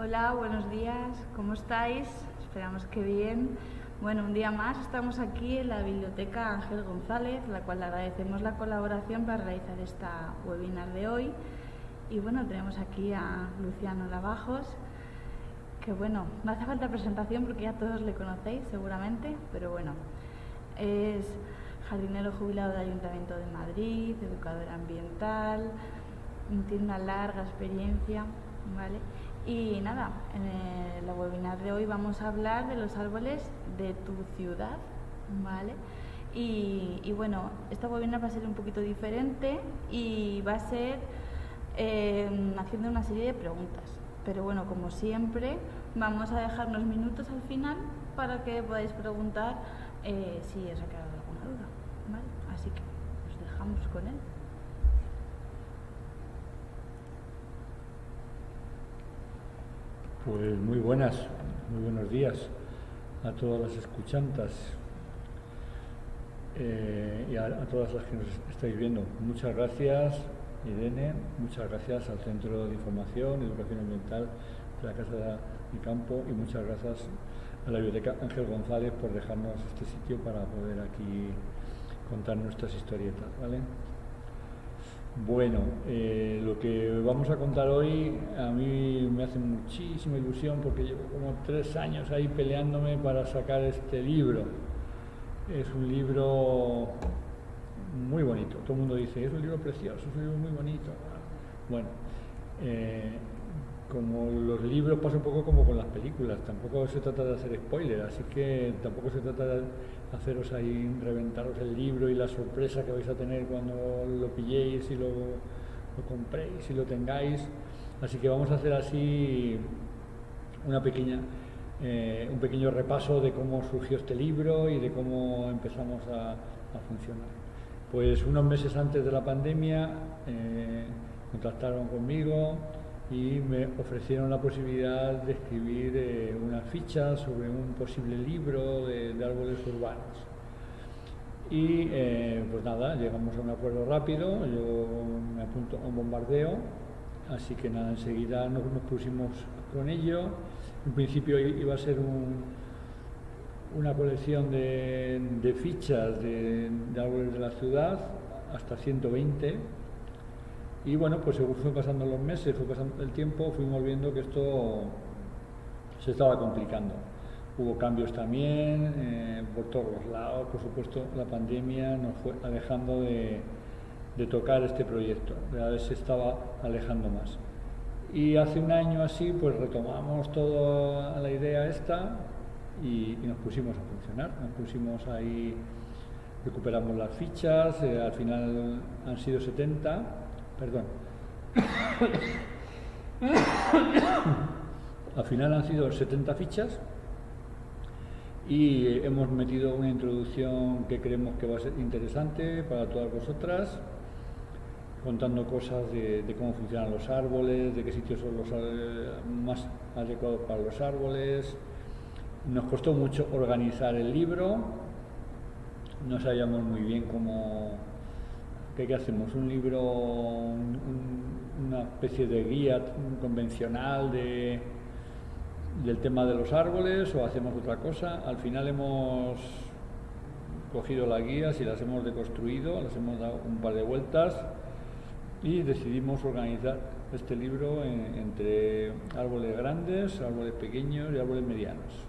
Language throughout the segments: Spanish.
Hola, buenos días, ¿cómo estáis? Esperamos que bien. Bueno, un día más estamos aquí en la Biblioteca Ángel González, la cual le agradecemos la colaboración para realizar esta webinar de hoy. Y bueno, tenemos aquí a Luciano Lavajos, que bueno, no hace falta presentación porque ya todos le conocéis seguramente, pero bueno, es jardinero jubilado del Ayuntamiento de Madrid, educador ambiental, tiene una larga experiencia, ¿vale? Y nada, en la webinar de hoy vamos a hablar de los árboles de tu ciudad, ¿vale? Y bueno, esta webinar va a ser un poquito diferente y va a ser haciendo una serie de preguntas. Pero bueno, como siempre, vamos a dejar unos minutos al final para que podáis preguntar si os ha quedado alguna duda, ¿vale? Así que os dejamos con él. Pues muy buenos días a todas las escuchantas y a todas las que nos estáis viendo. Muchas gracias, Irene, muchas gracias al Centro de Información y Educación Ambiental de la Casa de Campo y muchas gracias a la Biblioteca Ángel González por dejarnos este sitio para poder aquí contar nuestras historietas, ¿vale? Bueno, lo que vamos a contar hoy a mí me hace muchísima ilusión porque llevo como 3 años ahí peleándome para sacar este libro. Es un libro muy bonito, todo el mundo dice, es un libro precioso, es un libro muy bonito. Bueno, como los libros pasa un poco como con las películas, tampoco se trata de hacer spoiler, así que tampoco se trata de haceros ahí, reventaros el libro y la sorpresa que vais a tener cuando lo pilléis y lo compréis y lo tengáis. Así que vamos a hacer así un pequeño repaso de cómo surgió este libro y de cómo empezamos a funcionar. Pues unos meses antes de la pandemia contactaron conmigo y me ofrecieron la posibilidad de escribir una ficha sobre un posible libro de árboles urbanos. Y pues nada, llegamos a un acuerdo rápido, yo me apunto a un bombardeo, así que nada, enseguida nos pusimos con ello. En principio iba a ser una colección de fichas de árboles de la ciudad, hasta 120. Y bueno, pues según fue pasando los meses, fue pasando el tiempo, fuimos viendo que esto se estaba complicando. Hubo cambios también por todos los lados, por supuesto la pandemia nos fue alejando de tocar este proyecto, cada vez se estaba alejando más. Y hace un año así, pues retomamos toda la idea esta y nos pusimos a funcionar, nos pusimos ahí, recuperamos las fichas, al final han sido 70. Perdón. Al final han sido 70 fichas y hemos metido una introducción que creemos que va a ser interesante para todas vosotras, contando cosas de cómo funcionan los árboles, de qué sitios son los más adecuados para los árboles. Nos costó mucho organizar el libro, no sabíamos muy bien ¿qué hacemos? ¿Un libro, una especie de guía convencional del tema de los árboles o hacemos otra cosa? Al final hemos cogido las guías y las hemos deconstruido, las hemos dado un par de vueltas y decidimos organizar este libro entre árboles grandes, árboles pequeños y árboles medianos.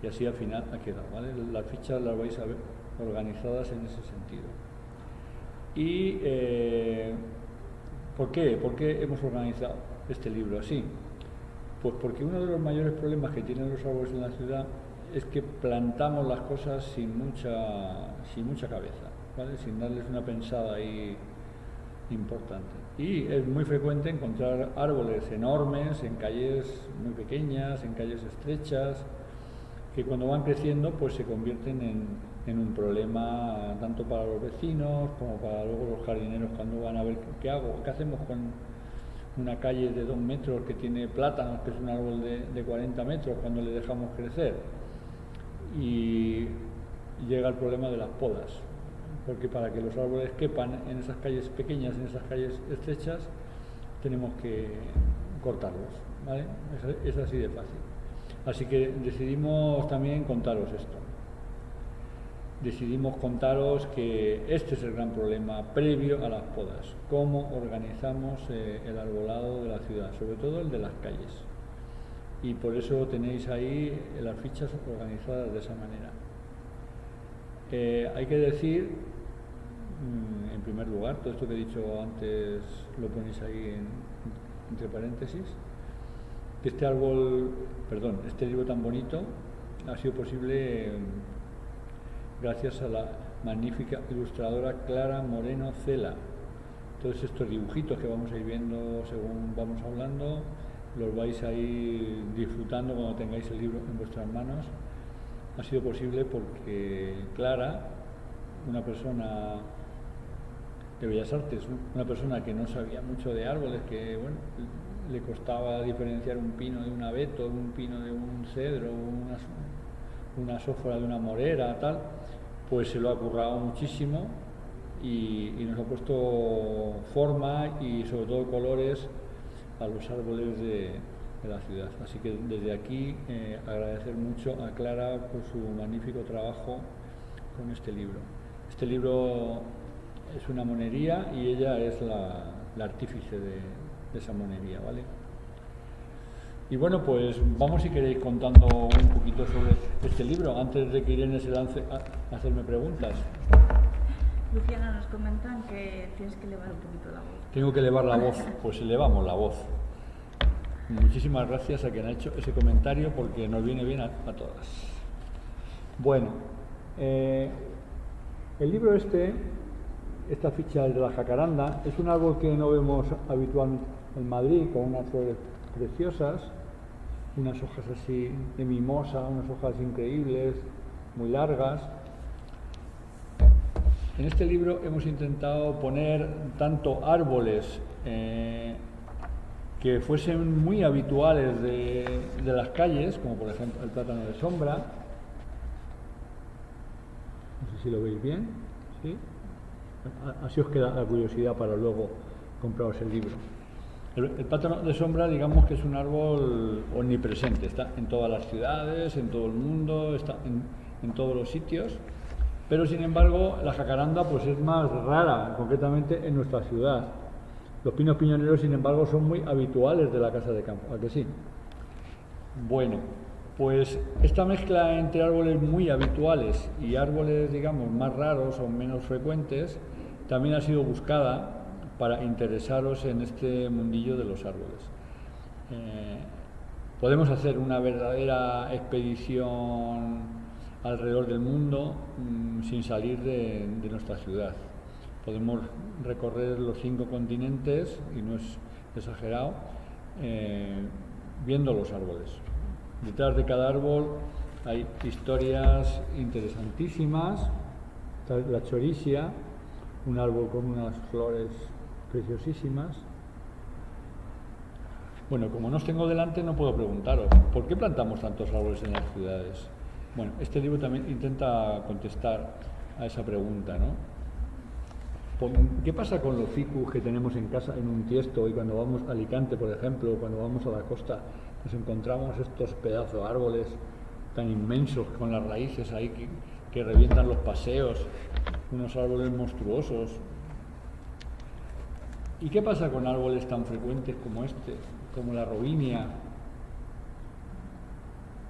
Y así al final ha quedado, ¿vale? Las fichas las vais a ver organizadas en ese sentido. ¿Y por qué? ¿Por qué hemos organizado este libro así? Pues porque uno de los mayores problemas que tienen los árboles en la ciudad es que plantamos las cosas sin mucha cabeza, ¿vale? Sin darles una pensada ahí importante. Y es muy frecuente encontrar árboles enormes en calles muy pequeñas, en calles estrechas, que cuando van creciendo pues se convierten en un problema tanto para los vecinos como para luego los jardineros cuando van a ver qué hago, qué hacemos con una calle de 2 metros que tiene plátanos, que es un árbol de 40 metros cuando le dejamos crecer. Y llega el problema de las podas, porque para que los árboles quepan en esas calles pequeñas, en esas calles estrechas, tenemos que cortarlos, ¿vale? Es así de fácil. Así que decidimos también contaros esto. Decidimos contaros que este es el gran problema previo a las podas, cómo organizamos el arbolado de la ciudad, sobre todo el de las calles. Y por eso tenéis ahí las fichas organizadas de esa manera. Hay que decir, en primer lugar, todo esto que he dicho antes lo ponéis ahí entre paréntesis, que este libro tan bonito ha sido posible gracias a la magnífica ilustradora Clara Moreno Cela. Todos estos dibujitos que vamos a ir viendo según vamos hablando, los vais a ir disfrutando cuando tengáis el libro en vuestras manos. Ha sido posible porque Clara, una persona de Bellas Artes, una persona que no sabía mucho de árboles, que bueno, le costaba diferenciar un pino de un abeto, un pino de un cedro, una sófora de una morera, tal, pues se lo ha currado muchísimo y nos ha puesto forma y sobre todo colores a los árboles de la ciudad. Así que desde aquí agradecer mucho a Clara por su magnífico trabajo con este libro. Este libro es una monería y ella es la artífice de esa monería, ¿vale? Y bueno, pues vamos, si queréis, contando un poquito sobre este libro antes de que Irene se lance a hacerme preguntas. Luciana, nos comentan que tienes que elevar un poquito la voz. Tengo que elevar la voz, pues elevamos la voz. Muchísimas gracias a quien ha hecho ese comentario porque nos viene bien a todas. Bueno, el libro esta ficha de la jacaranda, es un árbol que no vemos habitualmente en Madrid, con unas flores preciosas, unas hojas así de mimosa, unas hojas increíbles, muy largas. En este libro hemos intentado poner tanto árboles que fuesen muy habituales de las calles, como por ejemplo el plátano de sombra. No sé si lo veis bien, ¿sí? Así os queda la curiosidad para luego compraros el libro. El plátano de sombra, digamos que es un árbol omnipresente, está en todas las ciudades, en todo el mundo, está en todos los sitios, pero sin embargo la jacaranda pues es más rara, concretamente en nuestra ciudad. Los pinos piñoneros, sin embargo, son muy habituales de la casa de campo, ¿a que sí? Bueno, pues esta mezcla entre árboles muy habituales y árboles, digamos, más raros o menos frecuentes, también ha sido buscada para interesaros en este mundillo de los árboles. Podemos hacer una verdadera expedición alrededor del mundo sin salir de nuestra ciudad. Podemos recorrer los 5 continentes, y no es exagerado, viendo los árboles. Detrás de cada árbol hay historias interesantísimas. La chorisia, un árbol con unas flores preciosísimas. Bueno, como no os tengo delante, no puedo preguntaros, ¿por qué plantamos tantos árboles en las ciudades? Bueno, este libro también intenta contestar a esa pregunta, ¿no? ¿Qué pasa con los ficus que tenemos en casa en un tiesto y cuando vamos a Alicante, por ejemplo, o cuando vamos a la costa, nos encontramos estos pedazos de árboles tan inmensos con las raíces ahí que revientan los paseos, unos árboles monstruosos? ¿Y qué pasa con árboles tan frecuentes como este, como la robinia,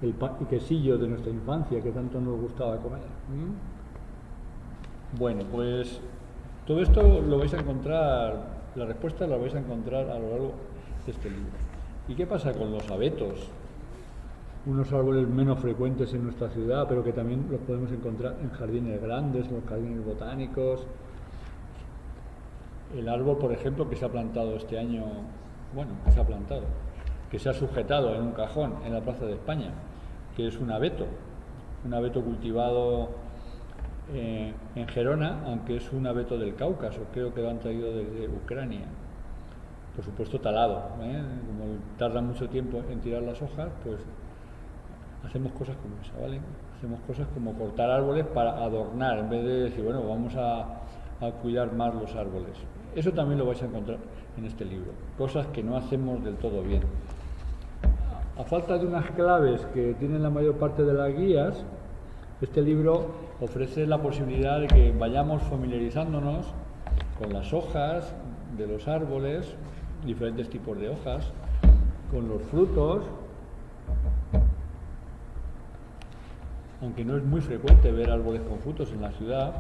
el quesillo de nuestra infancia que tanto nos gustaba comer? Bueno, pues todo esto lo vais a encontrar, la respuesta la vais a encontrar a lo largo de este libro. ¿Y qué pasa con los abetos? Unos árboles menos frecuentes en nuestra ciudad, pero que también los podemos encontrar en jardines grandes, en los jardines botánicos. El árbol, por ejemplo, que se ha plantado este año, que se ha sujetado en un cajón en la Plaza de España, que es un abeto cultivado en Gerona, aunque es un abeto del Cáucaso, creo que lo han traído desde Ucrania. Por supuesto talado, como tarda mucho tiempo en tirar las hojas, pues hacemos cosas como esa, ¿vale? Hacemos cosas como cortar árboles para adornar, en vez de decir, bueno, vamos a cuidar más los árboles. Eso también lo vais a encontrar en este libro, cosas que no hacemos del todo bien. A falta de unas claves que tienen la mayor parte de las guías, este libro ofrece la posibilidad de que vayamos familiarizándonos con las hojas de los árboles, diferentes tipos de hojas, con los frutos, aunque no es muy frecuente ver árboles con frutos en la ciudad,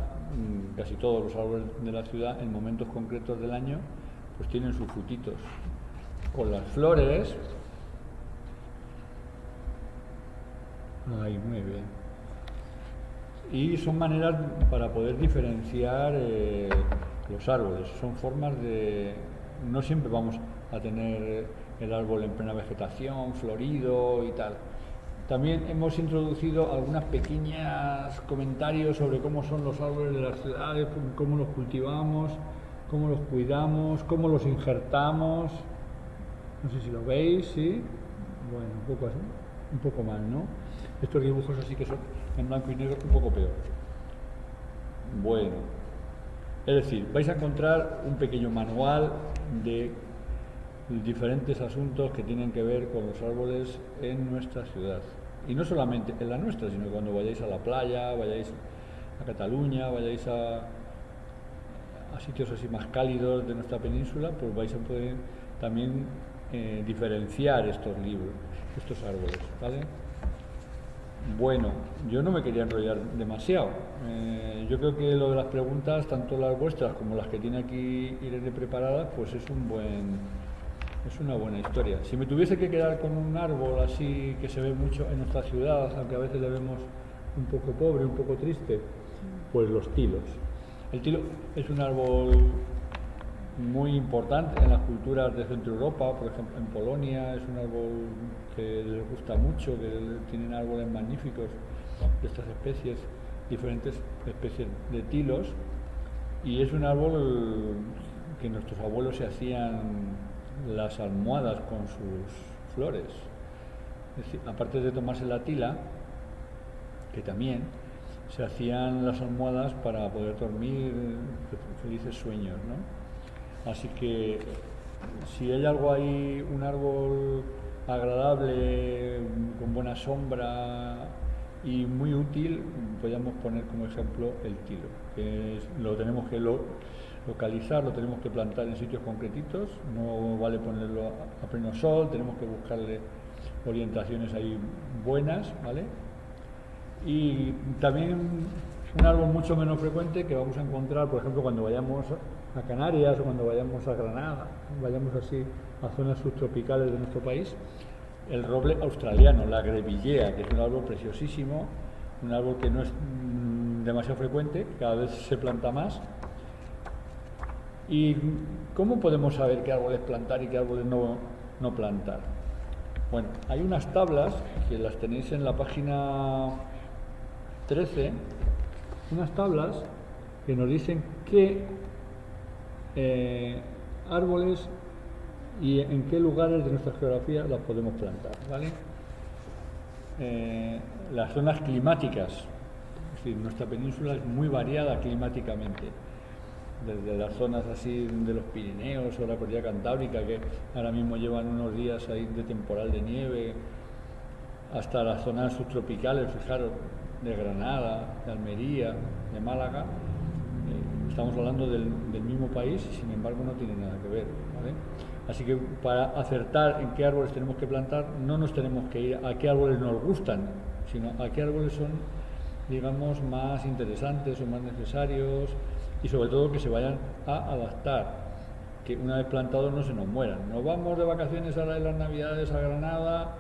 casi todos los árboles de la ciudad en momentos concretos del año pues tienen sus frutitos. Con las flores, ahí muy bien. Y son maneras para poder diferenciar los árboles, son formas de... No siempre vamos a tener el árbol en plena vegetación, florido y tal. También hemos introducido algunas pequeñas comentarios sobre cómo son los árboles de las ciudades, cómo los cultivamos, cómo los cuidamos, cómo los injertamos. No sé si lo veis, ¿sí? Bueno, un poco así, un poco mal, ¿no? Estos dibujos así que son en blanco y negro, un poco peor. Bueno, es decir, vais a encontrar un pequeño manual de diferentes asuntos que tienen que ver con los árboles en nuestra ciudad. Y no solamente en la nuestra, sino cuando vayáis a la playa, vayáis a Cataluña, vayáis a sitios así más cálidos de nuestra península, pues vais a poder también diferenciar estos libros, estos árboles, ¿vale? Bueno, yo no me quería enrollar demasiado. Yo creo que lo de las preguntas, tanto las vuestras como las que tiene aquí Irene preparadas, pues es una buena historia. Si me tuviese que quedar con un árbol así que se ve mucho en nuestra ciudad, aunque a veces le vemos un poco pobre, un poco triste, pues los tilos. El tilo es un árbol muy importante en las culturas de Centro Europa, por ejemplo en Polonia es un árbol que les gusta mucho, que tienen árboles magníficos de estas especies, diferentes especies de tilos, y es un árbol que nuestros abuelos se hacían las almohadas con sus flores. Es decir, aparte de tomarse la tila, que también se hacían las almohadas para poder dormir felices sueños, ¿no? Así que si hay algo ahí, un árbol agradable, con buena sombra y muy útil, podríamos poner como ejemplo el tilo, que lo tenemos que localizar, lo tenemos que plantar en sitios concretitos, no vale ponerlo a pleno sol, tenemos que buscarle orientaciones ahí buenas, ¿vale? Y también un árbol mucho menos frecuente que vamos a encontrar, por ejemplo, cuando vayamos a Canarias o cuando vayamos a Granada, vayamos así a zonas subtropicales de nuestro país, el roble australiano, la grevillea, que es un árbol preciosísimo, un árbol que no es demasiado frecuente, cada vez se planta más. ¿Y cómo podemos saber qué árboles plantar y qué árboles no plantar? Bueno, hay unas tablas que las tenéis en la página 13, unas tablas que nos dicen qué árboles y en qué lugares de nuestra geografía las podemos plantar, ¿vale? Las zonas climáticas, es decir, nuestra península es muy variada climáticamente, desde las zonas así de los Pirineos o la cordillera Cantábrica, que ahora mismo llevan unos días ahí de temporal de nieve, hasta las zonas subtropicales, fijaros, de Granada, de Almería, de Málaga. Estamos hablando del mismo país y sin embargo no tiene nada que ver, ¿vale? Así que para acertar en qué árboles tenemos que plantar, no nos tenemos que ir a qué árboles nos gustan, sino a qué árboles son, digamos, más interesantes o más necesarios y sobre todo que se vayan a adaptar, que una vez plantados no se nos mueran. Nos vamos de vacaciones ahora de las Navidades a Granada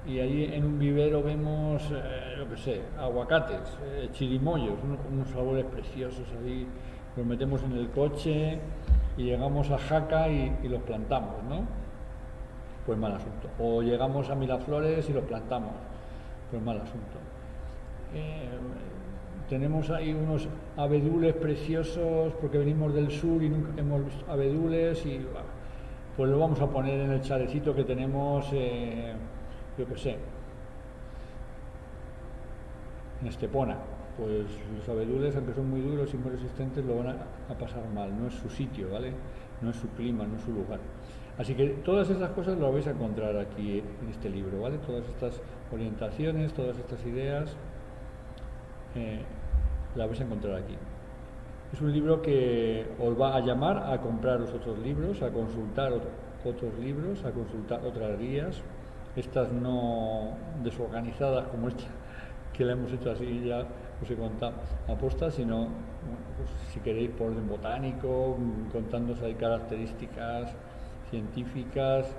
y ahí en un vivero vemos, yo qué sé, aguacates, chirimoyos, unos árboles preciosos ahí, los metemos en el coche y llegamos a Jaca y los plantamos, ¿no? Pues mal asunto. O llegamos a Miraflores y los plantamos, pues mal asunto. Tenemos ahí unos abedules preciosos porque venimos del sur y nunca hemos visto abedules y pues lo vamos a poner en el chalecito que tenemos, yo qué sé, en Estepona. pues los abedules, aunque son muy duros y muy resistentes, lo van a pasar mal. No es su sitio, ¿vale? No es su clima, no es su lugar. Así que todas esas cosas las vais a encontrar aquí en este libro, ¿vale? Todas estas orientaciones, todas estas ideas, las vais a encontrar aquí. Es un libro que os va a llamar a comprar los otros libros, a consultar otros libros, a consultar otras guías, estas no desorganizadas como esta, que la hemos hecho así, ya os he contado aposta, sino pues, si queréis por orden botánico, contándoos ahí características científicas.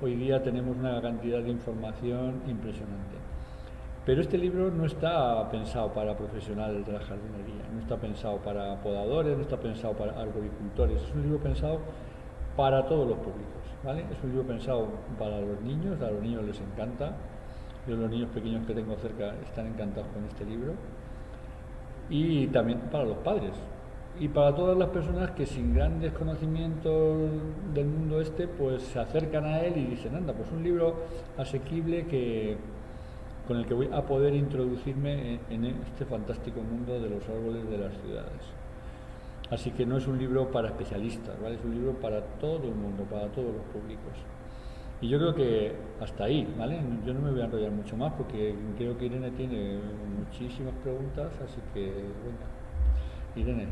Hoy día tenemos una cantidad de información impresionante. Pero este libro no está pensado para profesionales de la jardinería, no está pensado para podadores, no está pensado para arboricultores, es un libro pensado para todos los públicos, ¿vale? Es un libro pensado para los niños, a los niños les encanta. Yo los niños pequeños que tengo cerca están encantados con este libro. Y también para los padres. Y para todas las personas que sin grandes conocimientos del mundo este, pues se acercan a él y dicen, anda, pues un libro asequible con el que voy a poder introducirme en este fantástico mundo de los árboles de las ciudades. Así que no es un libro para especialistas, ¿vale? Es un libro para todo el mundo, para todos los públicos. Y yo creo que hasta ahí, ¿vale? Yo no me voy a enrollar mucho más porque creo que Irene tiene muchísimas preguntas, así que venga. Irene,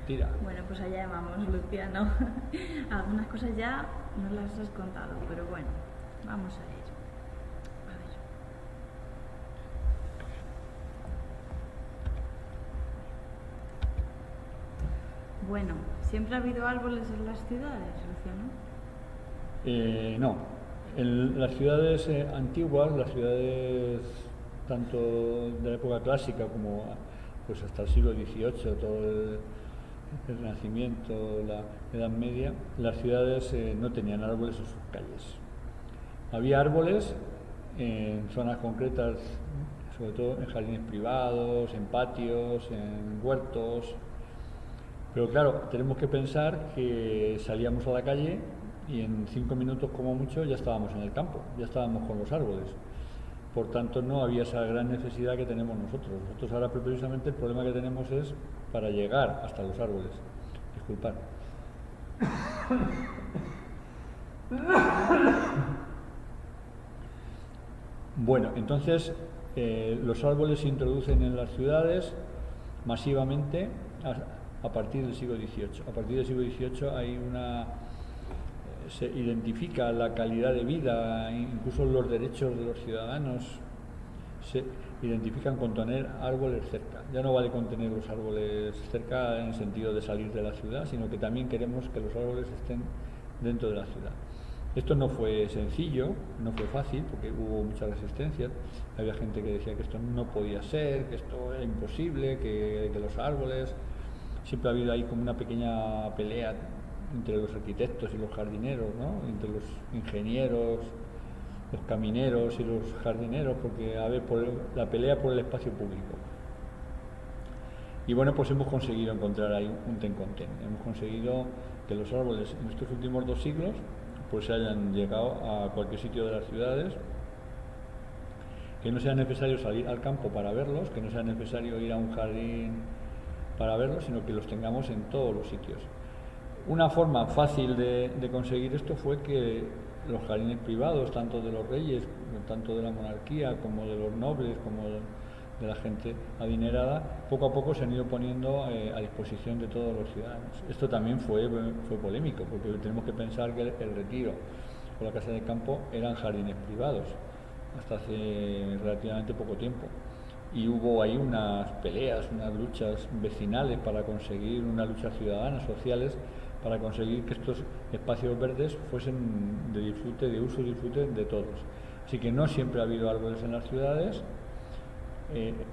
tira. Bueno, pues allá vamos, Luciano. Algunas cosas ya nos las has contado, pero bueno, vamos a ir. A ver. Bueno, ¿siempre ha habido árboles en las ciudades, Luciano? No, en las ciudades antiguas, las ciudades tanto de la época clásica como pues hasta el siglo XVIII, todo el Renacimiento, la Edad Media, las ciudades no tenían árboles en sus calles. Había árboles en zonas concretas, sobre todo en jardines privados, en patios, en huertos, pero claro, tenemos que pensar que salíamos a la calle y en 5 minutos como mucho ya estábamos en el campo, ya estábamos con los árboles. Por tanto, no había esa gran necesidad que tenemos nosotros. Nosotros ahora precisamente el problema que tenemos es para llegar hasta los árboles. Disculpad. Bueno, entonces los árboles se introducen en las ciudades masivamente a partir del siglo XVIII. A partir del siglo XVIII hay se identifica la calidad de vida, incluso los derechos de los ciudadanos se identifican con tener árboles cerca. Ya no vale con tener los árboles cerca en el sentido de salir de la ciudad, sino que también queremos que los árboles estén dentro de la ciudad. Esto no fue sencillo, no fue fácil, porque hubo muchas resistencias. Había gente que decía que esto no podía ser, que esto era imposible, que los árboles... Siempre ha habido ahí como una pequeña pelea entre los arquitectos y los jardineros, ¿no? Entre los ingenieros, los camineros y los jardineros, porque a ver, la pelea por el espacio público. Y bueno, pues hemos conseguido encontrar ahí un ten con ten. Hemos conseguido que los árboles en estos últimos 2 siglos pues hayan llegado a cualquier sitio de las ciudades, que no sea necesario salir al campo para verlos, que no sea necesario ir a un jardín para verlos, sino que los tengamos en todos los sitios. Una forma fácil de conseguir esto fue que los jardines privados, tanto de los reyes, tanto de la monarquía, como de los nobles, como de la gente adinerada, poco a poco se han ido poniendo a disposición de todos los ciudadanos. Esto también fue polémico, porque tenemos que pensar que el Retiro o la Casa de Campo eran jardines privados hasta hace relativamente poco tiempo. Y hubo ahí unas peleas, unas luchas vecinales para conseguir, unas luchas ciudadanas, sociales, para conseguir que estos espacios verdes fuesen de disfrute, de uso y disfrute de todos. Así que no siempre ha habido árboles en las ciudades,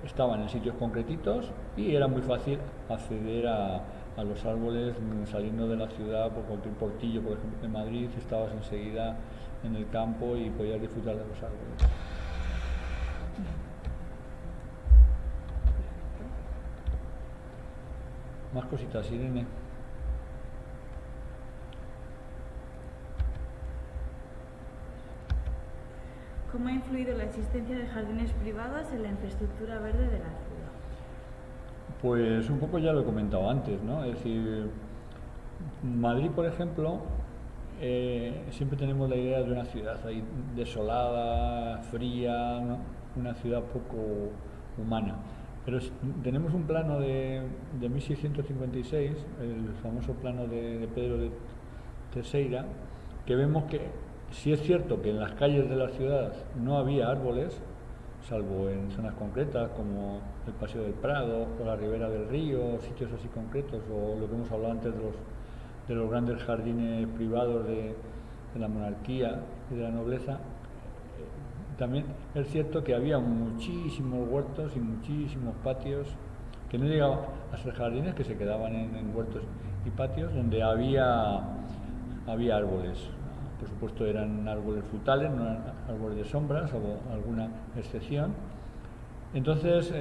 estaban en sitios concretitos y era muy fácil acceder a los árboles saliendo de la ciudad por cualquier portillo. Por ejemplo, en Madrid estabas enseguida en el campo y podías disfrutar de los árboles. Más cositas, Irene. ¿Cómo ha influido la existencia de jardines privados en la infraestructura verde de la ciudad? Pues un poco ya lo he comentado antes, ¿no? Es decir, Madrid, por ejemplo, siempre tenemos la idea de una ciudad ahí desolada, fría, ¿no? Una ciudad poco humana. Pero tenemos un plano de 1656, el famoso plano de Pedro de Teixeira, que vemos que sí es cierto que en las calles de la ciudad no había árboles, salvo en zonas concretas como el Paseo del Prado o la Ribera del Río, sitios así concretos, o lo que hemos hablado antes de los grandes jardines privados de la monarquía y de la nobleza. También es cierto que había muchísimos huertos y muchísimos patios que no llegaban a ser jardines, que se quedaban en huertos y patios donde había árboles. Por supuesto eran árboles frutales, no eran árboles de sombras, o alguna excepción. Entonces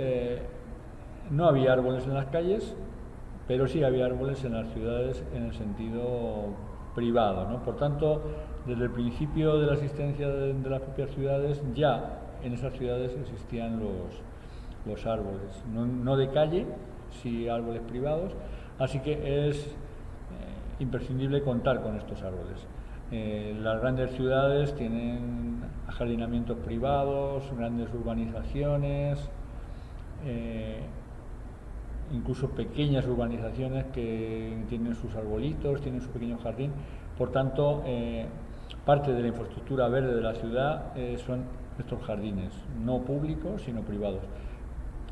no había árboles en las calles, pero sí había árboles en las ciudades en el sentido privado, ¿no? Por tanto, desde el principio de la existencia de las propias ciudades, ya en esas ciudades existían los árboles, no de calle, sí árboles privados, así que es imprescindible contar con estos árboles. Las grandes ciudades tienen ajardinamientos privados, grandes urbanizaciones, incluso pequeñas urbanizaciones que tienen sus arbolitos, tienen su pequeño jardín. Por tanto, parte de la infraestructura verde de la ciudad son estos jardines, no públicos, sino privados.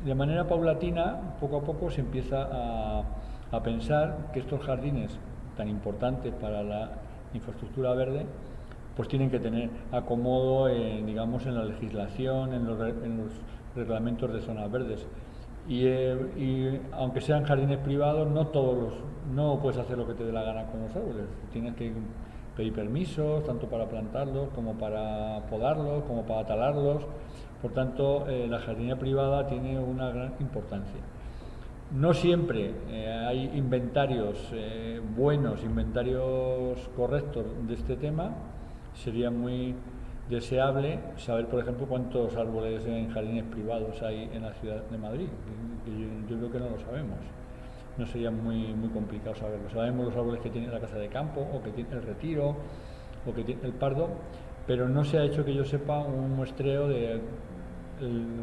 De manera paulatina, poco a poco, se empieza a pensar que estos jardines tan importantes para la infraestructura verde, pues tienen que tener acomodo, digamos, en la legislación, en los reglamentos de zonas verdes. Y aunque sean jardines privados, no puedes hacer lo que te dé la gana con los árboles. Tienes que pedir permisos, tanto para plantarlos, como para podarlos, como para talarlos. Por tanto, la jardinería privada tiene una gran importancia. No siempre hay inventarios buenos, inventarios correctos de este tema. Sería muy deseable saber, por ejemplo, cuántos árboles en jardines privados hay en la ciudad de Madrid. Yo creo que no lo sabemos. No sería muy complicado saberlo. Sabemos los árboles que tiene la Casa de Campo, o que tiene el Retiro, o que tiene el Pardo, pero no se ha hecho, que yo sepa, un muestreo de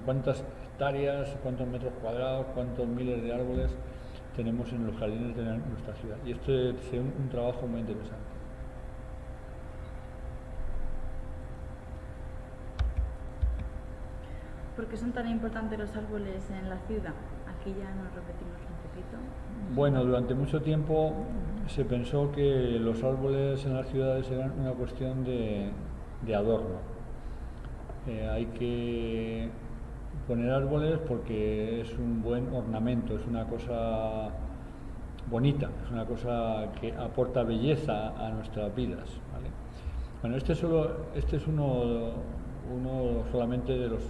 cuántas hectáreas, cuántos metros cuadrados, cuántos miles de árboles tenemos en los jardines de nuestra ciudad. Y esto es un trabajo muy interesante. ¿Por qué son tan importantes los árboles en la ciudad? Aquí ya nos repetimos un poquito. Bueno, durante mucho tiempo se pensó que los árboles en las ciudades eran una cuestión de adorno. Hay que poner árboles porque es un buen ornamento, es una cosa bonita, es una cosa que aporta belleza a nuestras vidas, ¿vale? Bueno, este es uno solamente de los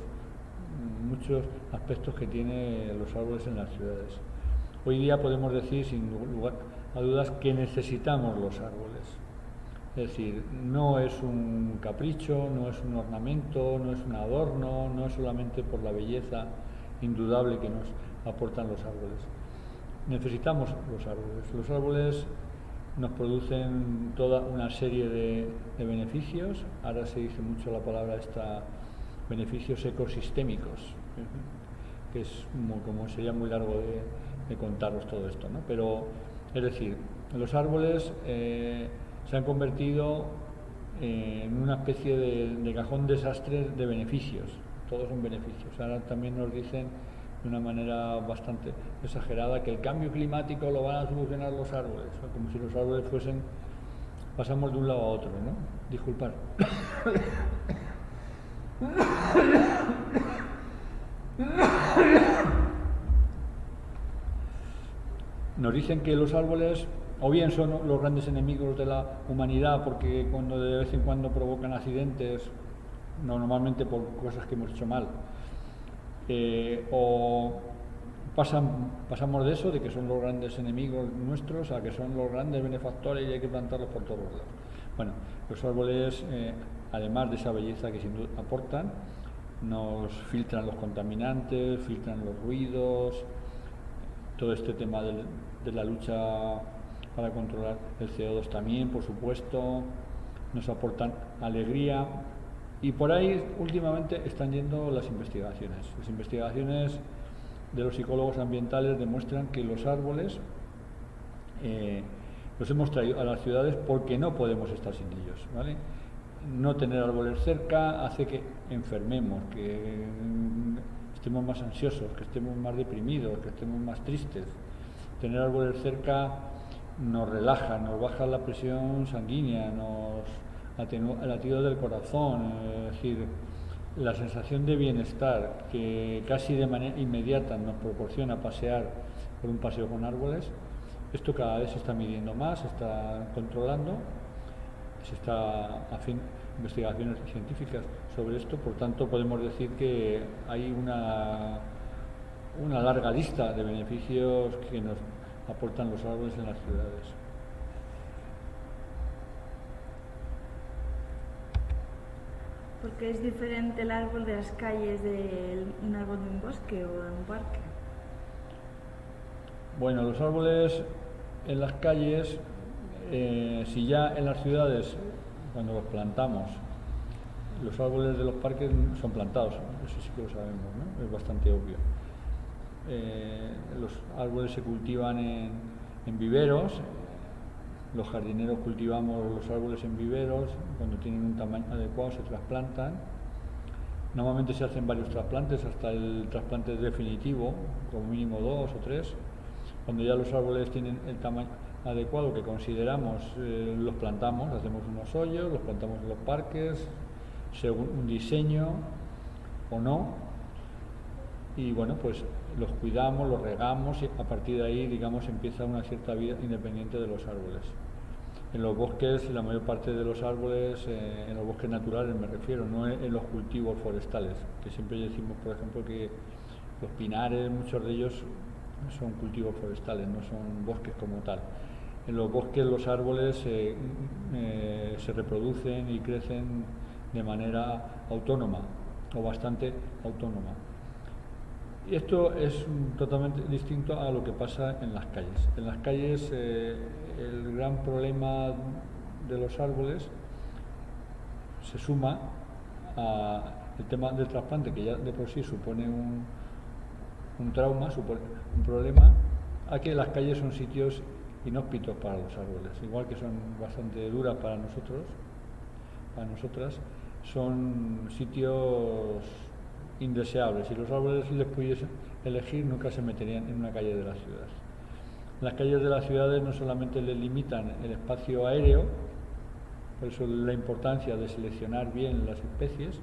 muchos aspectos que tienen los árboles en las ciudades. Hoy día podemos decir, sin lugar a dudas, que necesitamos los árboles. Es decir, no es un capricho, no es un ornamento, no es un adorno, no es solamente por la belleza indudable que nos aportan los árboles. Necesitamos los árboles. Los árboles nos producen toda una serie de beneficios. Ahora se dice mucho la palabra beneficios ecosistémicos, que es como sería muy largo de contaros todo esto, ¿no? Pero, es decir, los árboles se han convertido en una especie de cajón desastre de beneficios. Todos son beneficios. Ahora también nos dicen de una manera bastante exagerada que el cambio climático lo van a solucionar los árboles, o sea, como si los árboles pasamos de un lado a otro, ¿no? Disculpad. Nos dicen que los árboles o bien son los grandes enemigos de la humanidad porque cuando de vez en cuando provocan accidentes, normalmente por cosas que hemos hecho mal, o pasamos de eso, de que son los grandes enemigos nuestros, a que son los grandes benefactores y hay que plantarlos por todos lados. Bueno, los árboles, además de esa belleza que sin duda aportan, nos filtran los contaminantes, filtran los ruidos, todo este tema de la lucha para controlar el CO2 también, por supuesto, nos aportan alegría. Y por ahí últimamente están yendo las investigaciones. Las investigaciones de los psicólogos ambientales demuestran que los árboles los hemos traído a las ciudades porque no podemos estar sin ellos, ¿vale? No tener árboles cerca hace que enfermemos, que estemos más ansiosos, que estemos más deprimidos, que estemos más tristes. Tener árboles cerca nos relaja, nos baja la presión sanguínea, nos atenúa el latido del corazón, es decir, la sensación de bienestar que casi de manera inmediata nos proporciona pasear por un paseo con árboles. Esto cada vez se está midiendo más, se está controlando, se está haciendo investigaciones científicas sobre esto, por tanto podemos decir que hay una larga lista de beneficios que nos aportan los árboles en las ciudades. ¿Por qué es diferente el árbol de las calles de un árbol de un bosque o de un parque? Bueno, los árboles en las calles, si ya en las ciudades, cuando los plantamos, los árboles de los parques son plantados, eso sí que lo sabemos, ¿no? Es bastante obvio. Los árboles se cultivan en viveros, los jardineros cultivamos los árboles en viveros, cuando tienen un tamaño adecuado se trasplantan. Normalmente se hacen varios trasplantes hasta el trasplante definitivo, como mínimo 2 o 3. Cuando ya los árboles tienen el tamaño adecuado que consideramos, los plantamos, hacemos unos hoyos, los plantamos en los parques, según un diseño o no, y bueno, pues los cuidamos, los regamos y a partir de ahí, digamos, empieza una cierta vida independiente de los árboles. En los bosques, la mayor parte de los árboles, en los bosques naturales me refiero, no en los cultivos forestales, que siempre decimos, por ejemplo, que los pinares, muchos de ellos son cultivos forestales, no son bosques como tal. En los bosques los árboles se reproducen y crecen de manera autónoma o bastante autónoma. Y esto es totalmente distinto a lo que pasa en las calles. En las calles el gran problema de los árboles se suma al tema del trasplante, que ya de por sí supone un trauma, supone un problema, a que las calles son sitios inhóspitos para los árboles, igual que son bastante duras para nosotros, para nosotras, son sitios indeseables. Si los árboles les pudiesen elegir, nunca se meterían en una calle de la ciudad. Las calles de las ciudades no solamente les limitan el espacio aéreo, por eso la importancia de seleccionar bien las especies,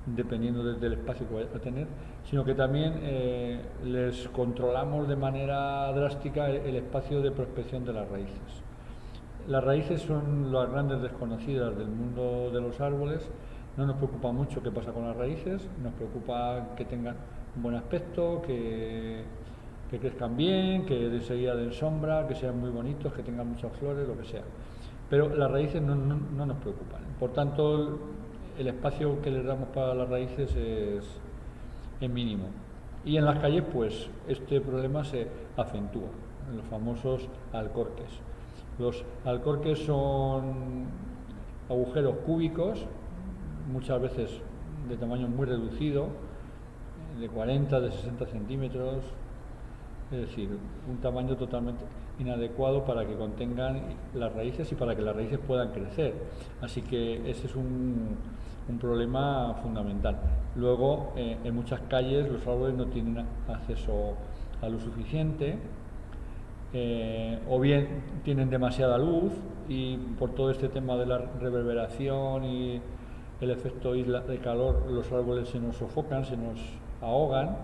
dependiendo del espacio que vaya a tener, sino que también les controlamos de manera drástica el espacio de prospección de las raíces. Las raíces son las grandes desconocidas del mundo de los árboles. No nos preocupa mucho qué pasa con las raíces, nos preocupa que tengan un buen aspecto, que crezcan bien, que enseguida den sombra, que sean muy bonitos, que tengan muchas flores, lo que sea. Pero las raíces no nos preocupan. Por tanto, el espacio que les damos para las raíces es mínimo. Y en las calles, pues, este problema se acentúa, en los famosos alcorques. Los alcorques son agujeros cúbicos, muchas veces de tamaño muy reducido, de 40, de 60 centímetros, es decir, un tamaño totalmente inadecuado para que contengan las raíces y para que las raíces puedan crecer. Así que ese es un problema fundamental. Luego, en muchas calles los árboles no tienen acceso a luz suficiente, o bien tienen demasiada luz y por todo este tema de la reverberación y el efecto isla de calor, los árboles se nos sofocan, se nos ahogan.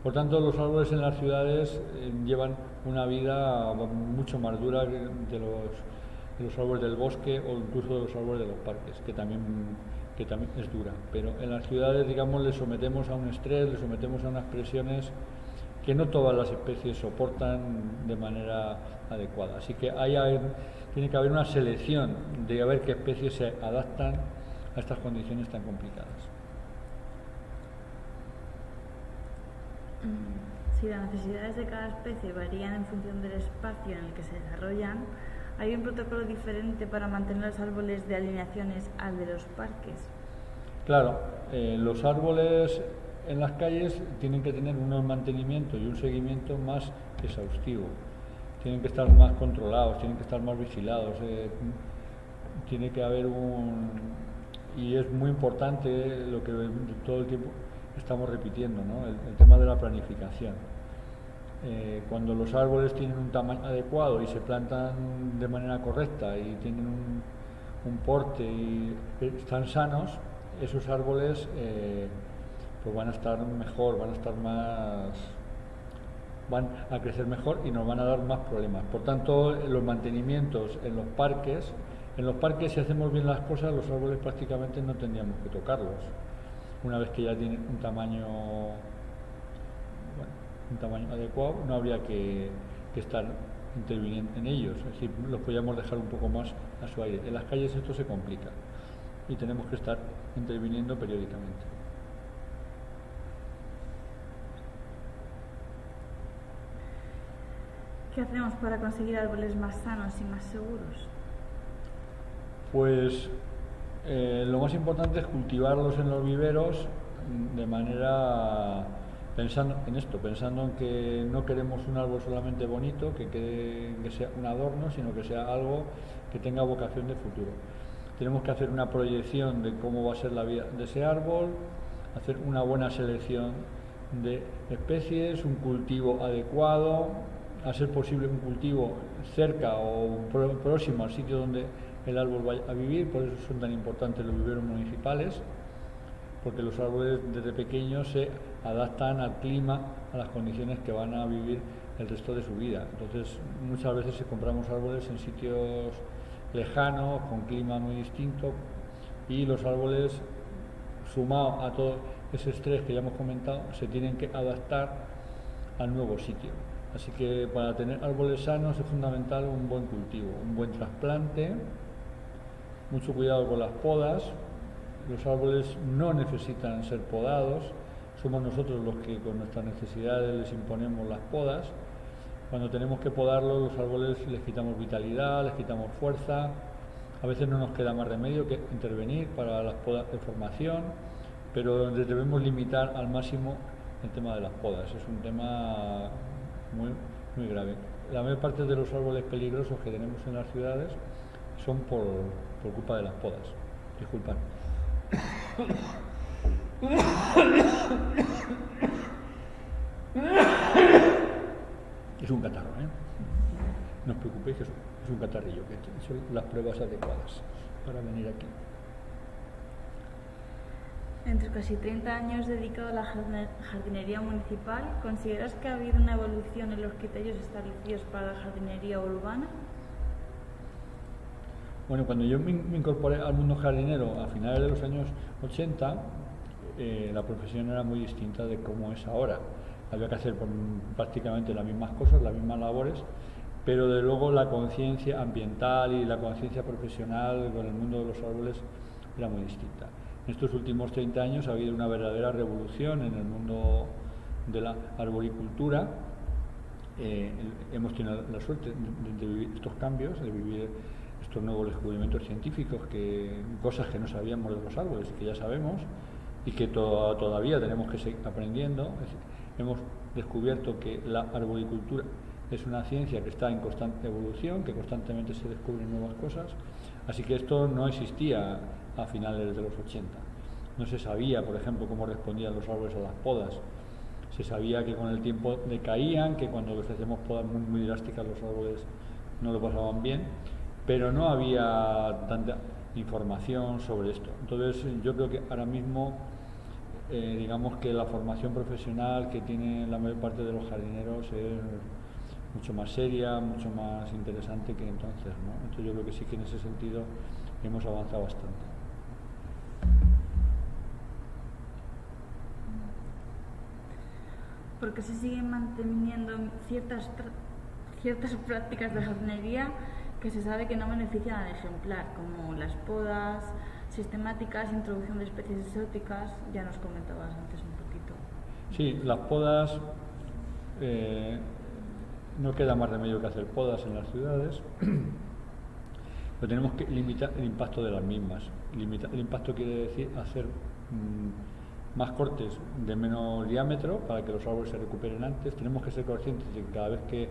Por tanto, los árboles en las ciudades llevan una vida mucho más dura que de los árboles del bosque o incluso de los árboles de los parques, que también es dura. Pero en las ciudades, digamos, les sometemos a un estrés, les sometemos a unas presiones que no todas las especies soportan de manera adecuada. Así que tiene que haber una selección de ver qué especies se adaptan a estas condiciones tan complicadas. Si las necesidades de cada especie varían en función del espacio en el que se desarrollan, ¿hay un protocolo diferente para mantener los árboles de alineaciones al de los parques? Claro, los árboles en las calles tienen que tener un mantenimiento y un seguimiento más exhaustivo. Tienen que estar más controlados, tienen que estar más vigilados. Tiene que haber y es muy importante lo que todo el tiempo estamos repitiendo, ¿no? El tema de la planificación. Cuando los árboles tienen un tamaño adecuado y se plantan de manera correcta y tienen un porte y están sanos, esos árboles pues van a estar mejor, van a crecer mejor y nos van a dar más problemas. Por tanto, los mantenimientos en los parques, si hacemos bien las cosas, los árboles prácticamente no tendríamos que tocarlos. Una vez que ya tienen un tamaño adecuado, no habría que estar interviniendo en ellos, es decir, los podríamos dejar un poco más a su aire. En las calles esto se complica y tenemos que estar interviniendo periódicamente. ¿Qué hacemos para conseguir árboles más sanos y más seguros? Pues lo más importante es cultivarlos en los viveros de manera pensando en que no queremos un árbol solamente bonito, que sea un adorno, sino que sea algo que tenga vocación de futuro. Tenemos que hacer una proyección de cómo va a ser la vida de ese árbol, hacer una buena selección de especies, un cultivo adecuado, a ser posible un cultivo cerca o próximo al sitio donde el árbol vaya a vivir. Por eso son tan importantes los viveros municipales, porque los árboles desde pequeños se adaptan al clima, a las condiciones que van a vivir el resto de su vida. Entonces, muchas veces compramos árboles en sitios lejanos, con clima muy distinto, y los árboles, sumados a todo ese estrés que ya hemos comentado, se tienen que adaptar al nuevo sitio. Así que para tener árboles sanos es fundamental un buen cultivo, un buen trasplante, mucho cuidado con las podas. Los árboles no necesitan ser podados, somos nosotros los que con nuestras necesidades les imponemos las podas. Cuando tenemos que podarlos, los árboles les quitamos vitalidad, les quitamos fuerza. A veces no nos queda más remedio que intervenir para las podas de formación, pero debemos limitar al máximo el tema de las podas. Es un tema muy grave. La mayor parte de los árboles peligrosos que tenemos en las ciudades son por culpa de las podas. Disculpad. Es un catarro, ¿eh? No os preocupéis, que es un catarrillo, que son las pruebas adecuadas para venir aquí. En tus casi 30 años dedicado a la jardinería municipal, ¿consideras que ha habido una evolución en los criterios establecidos para la jardinería urbana? Bueno, cuando yo me incorporé al mundo jardinero a finales de los años 80, la profesión era muy distinta de cómo es ahora. Había que hacer prácticamente las mismas cosas, las mismas labores, pero de luego la conciencia ambiental y la conciencia profesional con el mundo de los árboles era muy distinta. En estos últimos 30 años ha habido una verdadera revolución en el mundo de la arboricultura. Hemos tenido la suerte de vivir estos cambios, de vivir estos nuevos descubrimientos científicos, cosas que no sabíamos de los árboles y que ya sabemos y que todavía tenemos que seguir aprendiendo. Hemos descubierto que la arboricultura es una ciencia que está en constante evolución, que constantemente se descubren nuevas cosas, así que esto no existía a finales de los 80. No se sabía, por ejemplo, cómo respondían los árboles a las podas. Se sabía que con el tiempo decaían, que cuando les hacíamos podas muy drásticas los árboles no lo pasaban bien, pero no había tanta información sobre esto. Entonces yo creo que ahora mismo digamos que la formación profesional que tiene la mayor parte de los jardineros es mucho más seria, mucho más interesante que entonces, ¿no? Entonces yo creo que sí que en ese sentido hemos avanzado bastante. ¿Por qué se siguen manteniendo ciertas prácticas de jardinería que se sabe que no benefician al ejemplar, como las podas sistemáticas, introducción de especies exóticas? Ya nos comentabas antes un poquito. Sí, las podas no queda más remedio que hacer podas en las ciudades, pero tenemos que limitar el impacto de las mismas. El impacto quiere decir hacer más cortes de menos diámetro para que los árboles se recuperen antes. Tenemos que ser conscientes de que cada vez que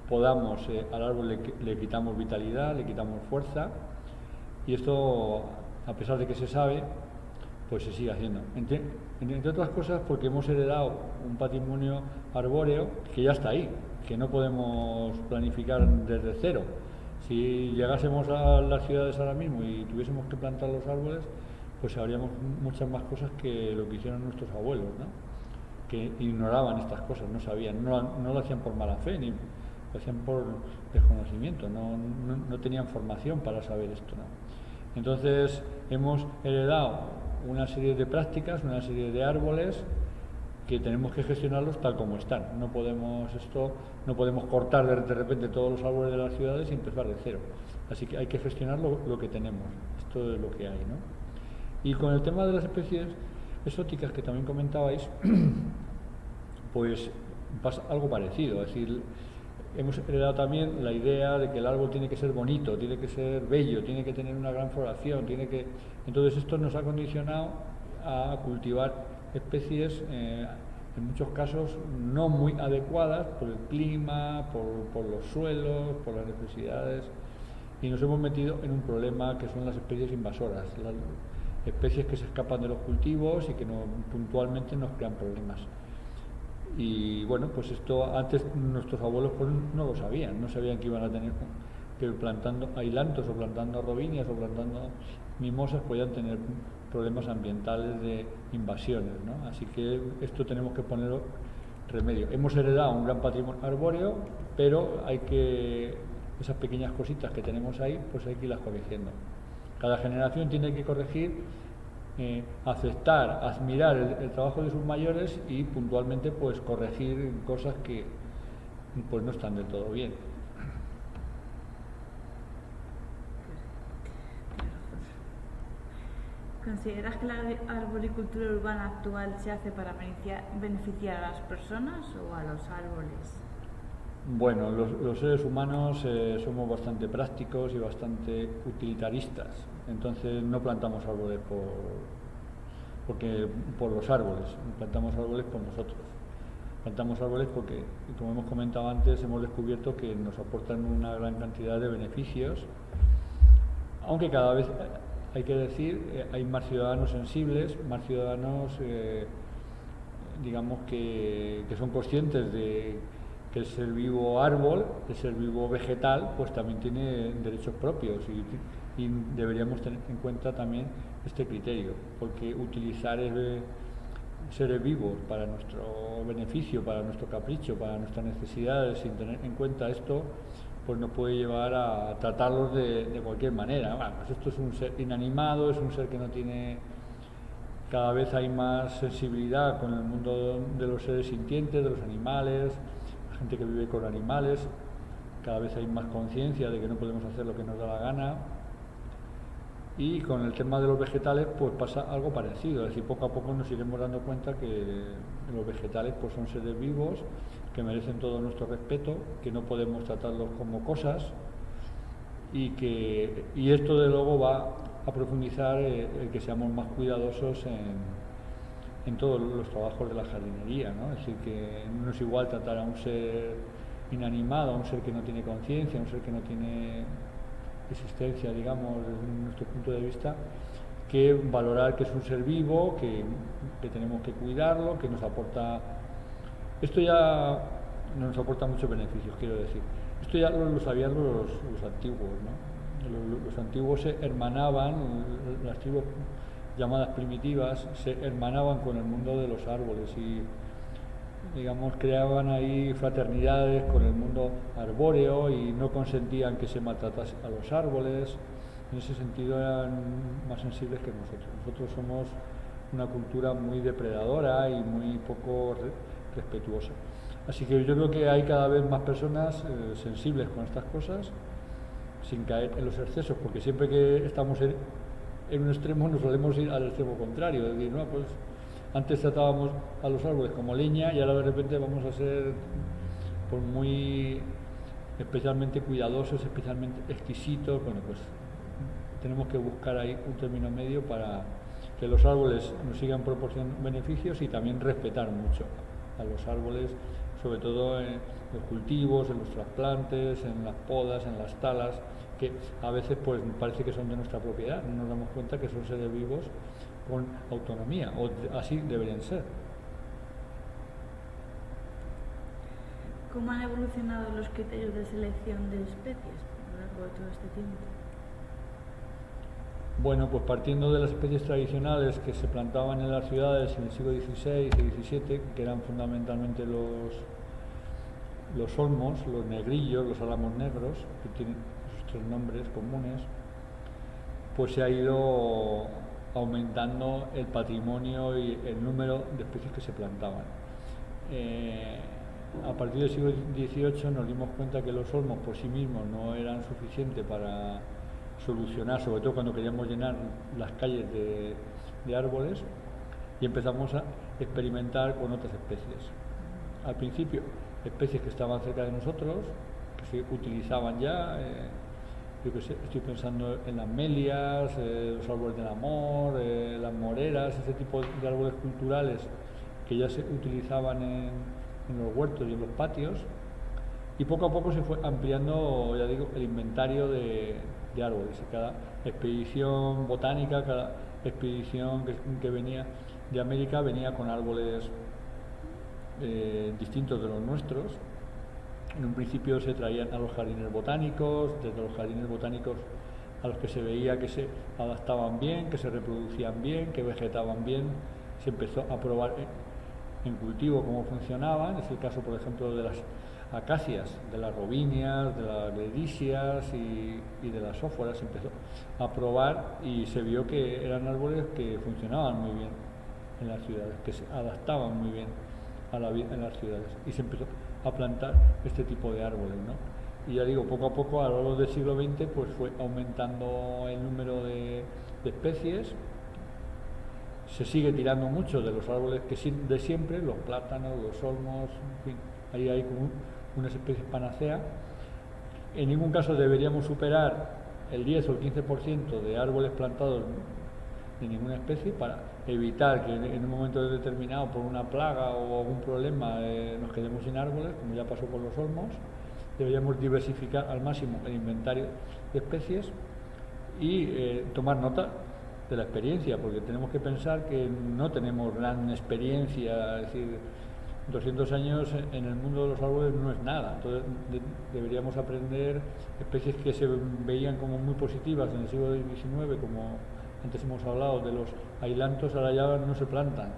podamos al árbol le quitamos vitalidad, le quitamos fuerza, y esto, a pesar de que se sabe, pues se sigue haciendo. Entre otras cosas porque hemos heredado un patrimonio arbóreo que ya está ahí, que no podemos planificar desde cero. Si llegásemos a las ciudades ahora mismo y tuviésemos que plantar los árboles, pues habríamos muchas más cosas que lo que hicieron nuestros abuelos, ¿no? Que ignoraban estas cosas, no sabían, no lo hacían por mala fe, ni lo hacían por desconocimiento, no tenían formación para saber esto, ¿no? Entonces hemos heredado una serie de prácticas, una serie de árboles que tenemos que gestionarlos tal como están. No podemos cortar de repente todos los árboles de las ciudades y empezar de cero. Así que hay que gestionar lo que tenemos. Esto es lo que hay, ¿no? Y con el tema de las especies exóticas que también comentabais, pues pasa algo parecido. Es decir, hemos heredado también la idea de que el árbol tiene que ser bonito, tiene que ser bello, tiene que tener una gran floración, entonces esto nos ha condicionado a cultivar especies en muchos casos no muy adecuadas por el clima, por los suelos, por las necesidades, y nos hemos metido en un problema que son las especies invasoras, las especies que se escapan de los cultivos y que puntualmente nos crean problemas. Y bueno, pues esto antes nuestros abuelos pues no lo sabían, no sabían que iban a tener que plantando ailantos o plantando robinias o plantando mimosas podían tener problemas ambientales de invasiones, ¿no? Así que esto tenemos que poner remedio. Hemos heredado un gran patrimonio arbóreo, pero esas pequeñas cositas que tenemos ahí, pues hay que irlas corrigiendo. Cada generación tiene que corregir, aceptar, admirar el trabajo de sus mayores y puntualmente pues corregir cosas que pues no están del todo bien. ¿Consideras que la arboricultura urbana actual se hace para beneficiar a las personas o a los árboles? Bueno, los seres humanos somos bastante prácticos y bastante utilitaristas, entonces no plantamos árboles por los árboles, plantamos árboles por nosotros. Plantamos árboles porque, como hemos comentado antes, hemos descubierto que nos aportan una gran cantidad de beneficios, aunque cada vez, hay que decir, hay más ciudadanos sensibles, más ciudadanos, digamos, que son conscientes de que el ser vivo árbol, el ser vivo vegetal, pues también tiene derechos propios y deberíamos tener en cuenta también este criterio, porque utilizar seres vivos para nuestro beneficio, para nuestro capricho, para nuestras necesidades, sin tener en cuenta esto, pues nos puede llevar a tratarlos de cualquier manera. Bueno, pues esto es un ser inanimado, es un ser que no tiene... Cada vez hay más sensibilidad con el mundo de los seres sintientes, de los animales, la gente que vive con animales, cada vez hay más conciencia de que no podemos hacer lo que nos da la gana. Y con el tema de los vegetales pues pasa algo parecido, es decir, poco a poco nos iremos dando cuenta que los vegetales pues son seres vivos que merecen todo nuestro respeto, que no podemos tratarlos como cosas y esto de luego va a profundizar el que seamos más cuidadosos en todos los trabajos de la jardinería, ¿no? Es decir, que no es igual tratar a un ser inanimado, a un ser que no tiene conciencia, a un ser que no tiene existencia, digamos, desde nuestro punto de vista, que valorar que es un ser vivo, que tenemos que cuidarlo, que nos aporta... Esto ya no nos aporta muchos beneficios, quiero decir. Esto ya lo sabían los antiguos, ¿no? Los antiguos se hermanaban, las tribus llamadas primitivas, se hermanaban con el mundo de los árboles y, digamos, creaban ahí fraternidades con el mundo arbóreo y no consentían que se maltratase a los árboles. En ese sentido eran más sensibles que nosotros. Nosotros somos una cultura muy depredadora y muy poco respetuosa. Así que yo creo que hay cada vez más personas sensibles con estas cosas, sin caer en los excesos, porque siempre que estamos en un extremo nos solemos ir al extremo contrario, es decir, no, pues antes tratábamos a los árboles como leña y ahora de repente vamos a ser pues muy especialmente cuidadosos, especialmente exquisitos. Bueno, pues tenemos que buscar ahí un término medio para que los árboles nos sigan proporcionando beneficios y también respetar mucho a los árboles, sobre todo en los cultivos, en los trasplantes, en las podas, en las talas, que a veces pues parece que son de nuestra propiedad, no nos damos cuenta que son seres vivos con autonomía, o así deberían ser. ¿Cómo han evolucionado los criterios de selección de especies a lo largo de todo este tiempo? Bueno, pues partiendo de las especies tradicionales que se plantaban en las ciudades en el siglo XVI y XVII, que eran fundamentalmente los olmos, los negrillos, los álamos negros, que tienen esos tres nombres comunes, pues se ha ido aumentando el patrimonio y el número de especies que se plantaban. A partir del siglo XVIII nos dimos cuenta que los olmos por sí mismos no eran suficientes para solucionar, sobre todo cuando queríamos llenar las calles de árboles, y empezamos a experimentar con otras especies. Al principio, especies que estaban cerca de nosotros, que se utilizaban ya, yo que sé, estoy pensando en las melias, los árboles del amor, las moreras, ese tipo de árboles culturales que ya se utilizaban en los huertos y en los patios, y poco a poco se fue ampliando, ya digo, el inventario de árboles. Cada expedición botánica, cada expedición que venía de América venía con árboles distintos de los nuestros. En un principio se traían a los jardines botánicos, desde los jardines botánicos a los que se veía que se adaptaban bien, que se reproducían bien, que vegetaban bien, se empezó a probar en cultivo cómo funcionaban. Es el caso, por ejemplo, de las acacias, de las robinias, de las gledisias y de las óforas. Se empezó a probar y se vio que eran árboles que funcionaban muy bien en las ciudades, que se adaptaban muy bien a la vida en las ciudades, y se empezó a plantar este tipo de árboles, ¿no? Y ya digo, poco a poco a lo largo del siglo XX pues fue aumentando el número de especies. Se sigue tirando mucho de los árboles de siempre, los plátanos, los olmos, en fin, ahí hay como unas especies panacea. En ningún caso deberíamos superar el 10 o el 15% de árboles plantados de ninguna especie, para evitar que en un momento determinado, por una plaga o algún problema, nos quedemos sin árboles, como ya pasó con los olmos. Deberíamos diversificar al máximo el inventario de especies y tomar nota de la experiencia, porque tenemos que pensar que no tenemos gran experiencia, es decir, 200 años en el mundo de los árboles no es nada. Entonces deberíamos aprender especies que se veían como muy positivas en el siglo XIX, como antes hemos hablado de los ailantos, ahora ya no se plantan.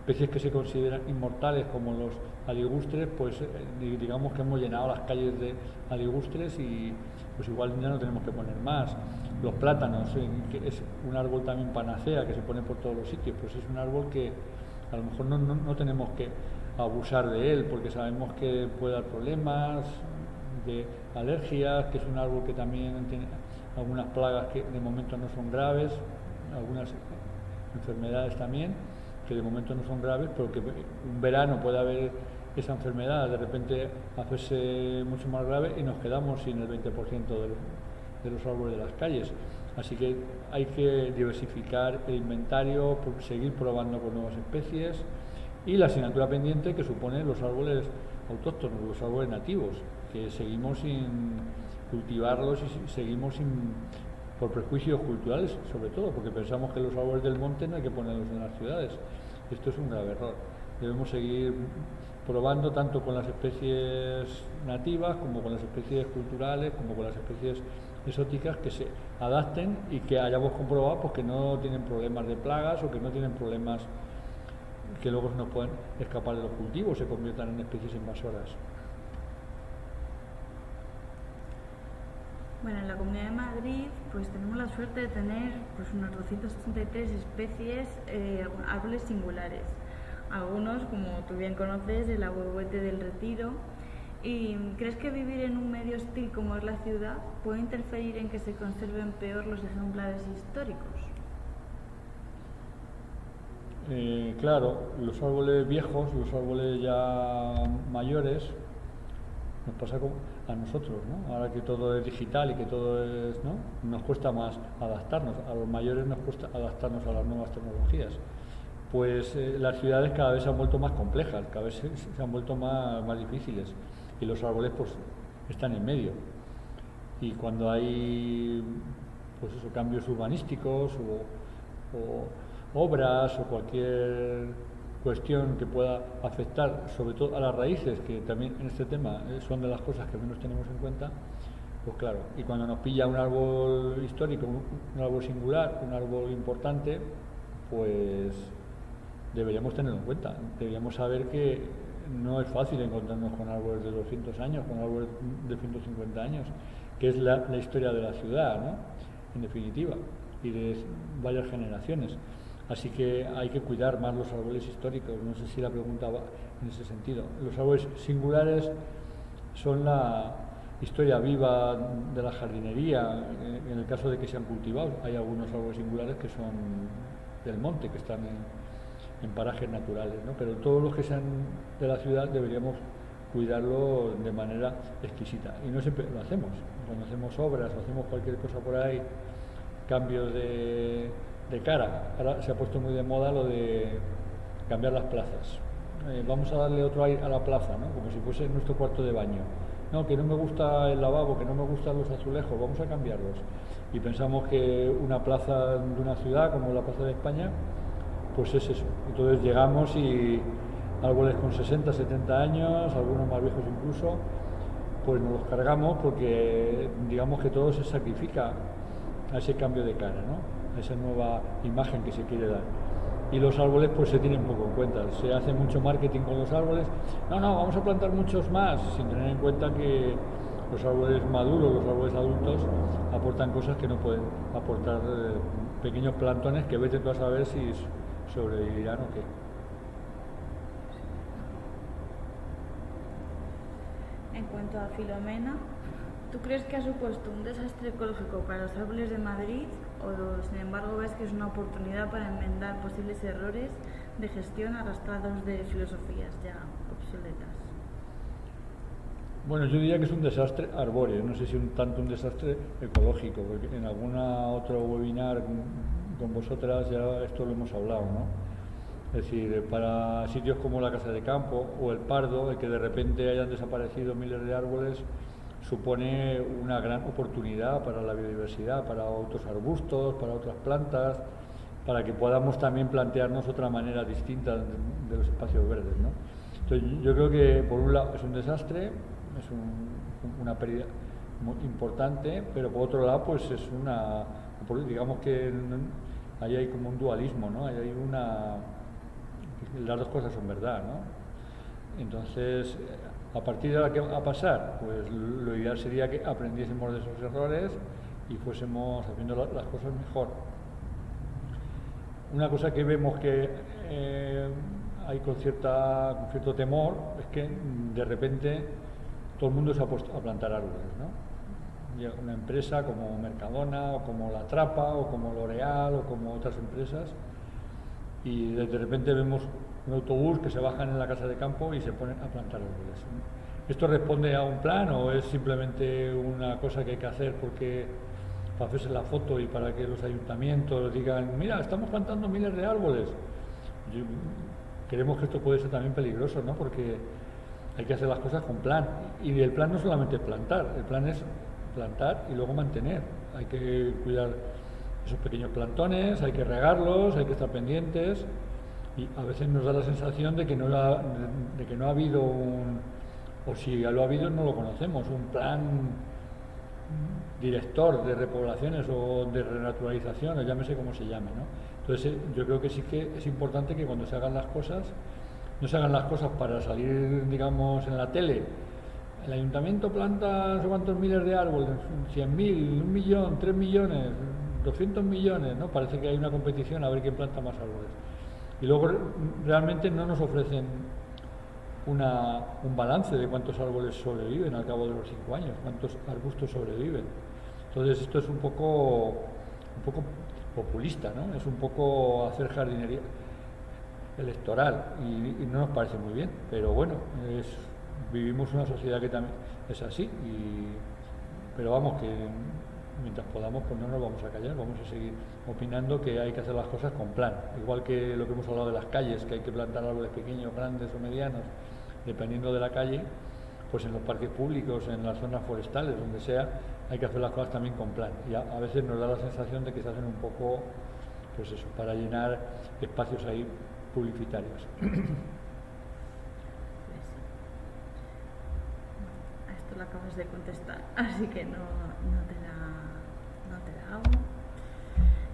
Especies que se consideran inmortales como los aligustres, pues digamos que hemos llenado las calles de aligustres y pues igual ya no tenemos que poner más. Los plátanos, que es un árbol también panacea que se pone por todos los sitios, pues es un árbol que a lo mejor no tenemos que abusar de él, porque sabemos que puede dar problemas de alergias, que es un árbol que también tiene algunas plagas que de momento no son graves, algunas enfermedades también, que de momento no son graves, pero que un verano puede haber esa enfermedad, de repente hacerse mucho más grave y nos quedamos sin el 20% de los árboles de las calles. Así que hay que diversificar el inventario, seguir probando con nuevas especies, y la asignatura pendiente que supone los árboles autóctonos, los árboles nativos, que seguimos sin cultivarlos y seguimos por prejuicios culturales, sobre todo, porque pensamos que los árboles del monte no hay que ponerlos en las ciudades. Esto es un grave error. Debemos seguir probando tanto con las especies nativas como con las especies culturales, como con las especies exóticas, que se adapten y que hayamos comprobado pues, que no tienen problemas de plagas o que no tienen problemas que luego se nos pueden escapar de los cultivos, se conviertan en especies invasoras. Bueno, en la Comunidad de Madrid pues tenemos la suerte de tener pues unas 263 especies, árboles singulares. Algunos, como tú bien conoces, el ahuehuete del Retiro. ¿Y crees que vivir en un medio hostil como es la ciudad puede interferir en que se conserven peor los ejemplares históricos? Claro, los árboles viejos, los árboles ya mayores, nos pasa como a nosotros, ¿no? Ahora que todo es digital y que todo es, ¿no? Nos cuesta más adaptarnos, a los mayores nos cuesta adaptarnos a las nuevas tecnologías. Pues las ciudades cada vez se han vuelto más complejas, cada vez se han vuelto más difíciles y los árboles pues están en medio. Y cuando hay pues eso, cambios urbanísticos o obras o cualquier cuestión que pueda afectar sobre todo a las raíces, que también en este tema son de las cosas que menos tenemos en cuenta, pues claro, y cuando nos pilla un árbol histórico, un árbol singular, un árbol importante, pues deberíamos tenerlo en cuenta, deberíamos saber que no es fácil encontrarnos con árboles de 200 años, con árboles de 150 años, que es la historia de la ciudad, ¿no? En definitiva, y de varias generaciones. Así que hay que cuidar más los árboles históricos. No sé si la pregunta va en ese sentido. Los árboles singulares son la historia viva de la jardinería, en el caso de que sean cultivados. Hay algunos árboles singulares que son del monte, que están en parajes naturales, ¿no? Pero todos los que sean de la ciudad deberíamos cuidarlo de manera exquisita. Y no siempre lo hacemos. Cuando hacemos obras o hacemos cualquier cosa por ahí, cambios de cara. Ahora se ha puesto muy de moda lo de cambiar las plazas. Vamos a darle otro aire a la plaza, ¿no? Como si fuese nuestro cuarto de baño. No, que no me gusta el lavabo, que no me gustan los azulejos, vamos a cambiarlos. Y pensamos que una plaza de una ciudad como la Plaza de España, pues es eso. Entonces llegamos y árboles con 60, 70 años, algunos más viejos incluso, pues nos los cargamos porque digamos que todo se sacrifica a ese cambio de cara, ¿no? A esa nueva imagen que se quiere dar. Y los árboles pues se tienen poco en cuenta, se hace mucho marketing con los árboles, no, vamos a plantar muchos más, sin tener en cuenta que los árboles maduros, los árboles adultos, aportan cosas que no pueden aportar pequeños plantones que vete tú a saber si sobrevivirán o qué. En cuanto a Filomena, ¿tú crees que ha supuesto un desastre ecológico para los árboles de Madrid o, sin embargo, ves que es una oportunidad para enmendar posibles errores de gestión arrastrados de filosofías ya obsoletas? Bueno, yo diría que es un desastre arbóreo, no sé si tanto un desastre ecológico, porque en alguna otro webinar con vosotras ya esto lo hemos hablado, ¿no? Es decir, para sitios como la Casa de Campo o el Pardo, el que de repente hayan desaparecido miles de árboles, supone una gran oportunidad para la biodiversidad, para otros arbustos, para otras plantas, para que podamos también plantearnos otra manera distinta de los espacios verdes, ¿no? Entonces, yo creo que por un lado es un desastre, es una pérdida muy importante, pero por otro lado pues es digamos que ahí hay como un dualismo, ¿no? Ahí hay las dos cosas son verdad, ¿no? Entonces, a partir de ahora, ¿qué va a pasar? Pues lo ideal sería que aprendiésemos de esos errores y fuésemos haciendo las cosas mejor. Una cosa que vemos que hay con cierto temor es que de repente todo el mundo se ha puesto a plantar árboles, ¿no? Llega una empresa como Mercadona o como La Trapa o como L'Oreal o como otras empresas y de repente vemos un autobús que se bajan en la Casa de Campo y se ponen a plantar árboles. ¿Esto responde a un plan o es simplemente una cosa que hay que hacer porque para hacerse la foto y para que los ayuntamientos digan, mira, estamos plantando miles de árboles? Creemos que esto puede ser también peligroso, ¿no? Porque hay que hacer las cosas con plan. Y el plan no solamente plantar, el plan es plantar y luego mantener. Hay que cuidar esos pequeños plantones, hay que regarlos, hay que estar pendientes. Y a veces nos da la sensación de que no ha habido o si lo ha habido no lo conocemos, un plan director de repoblaciones o de renaturalización, o llámese como se llame, ¿no? Entonces yo creo que sí que es importante que cuando se hagan las cosas, no se hagan las cosas para salir, digamos, en la tele. El ayuntamiento planta no sé cuántos miles de árboles, 100.000, 1.000.000, 3 millones, 200 millones, ¿no? Parece que hay una competición a ver quién planta más árboles. Y luego realmente no nos ofrecen un balance de cuántos árboles sobreviven al cabo de los 5 años, cuántos arbustos sobreviven. Entonces esto es un poco populista, ¿no? Es un poco hacer jardinería. electoral y no nos parece muy bien, pero bueno, vivimos una sociedad que también es así, pero vamos, que mientras podamos pues no nos vamos a callar, vamos a seguir opinando que hay que hacer las cosas con plan, igual que lo que hemos hablado de las calles, que hay que plantar árboles pequeños, grandes o medianos, dependiendo de la calle, pues en los parques públicos, en las zonas forestales, donde sea, hay que hacer las cosas también con plan. Y a veces nos da la sensación de que se hacen un poco, pues eso, para llenar espacios ahí publicitarios. A esto lo acabas de contestar, así que no te la hago.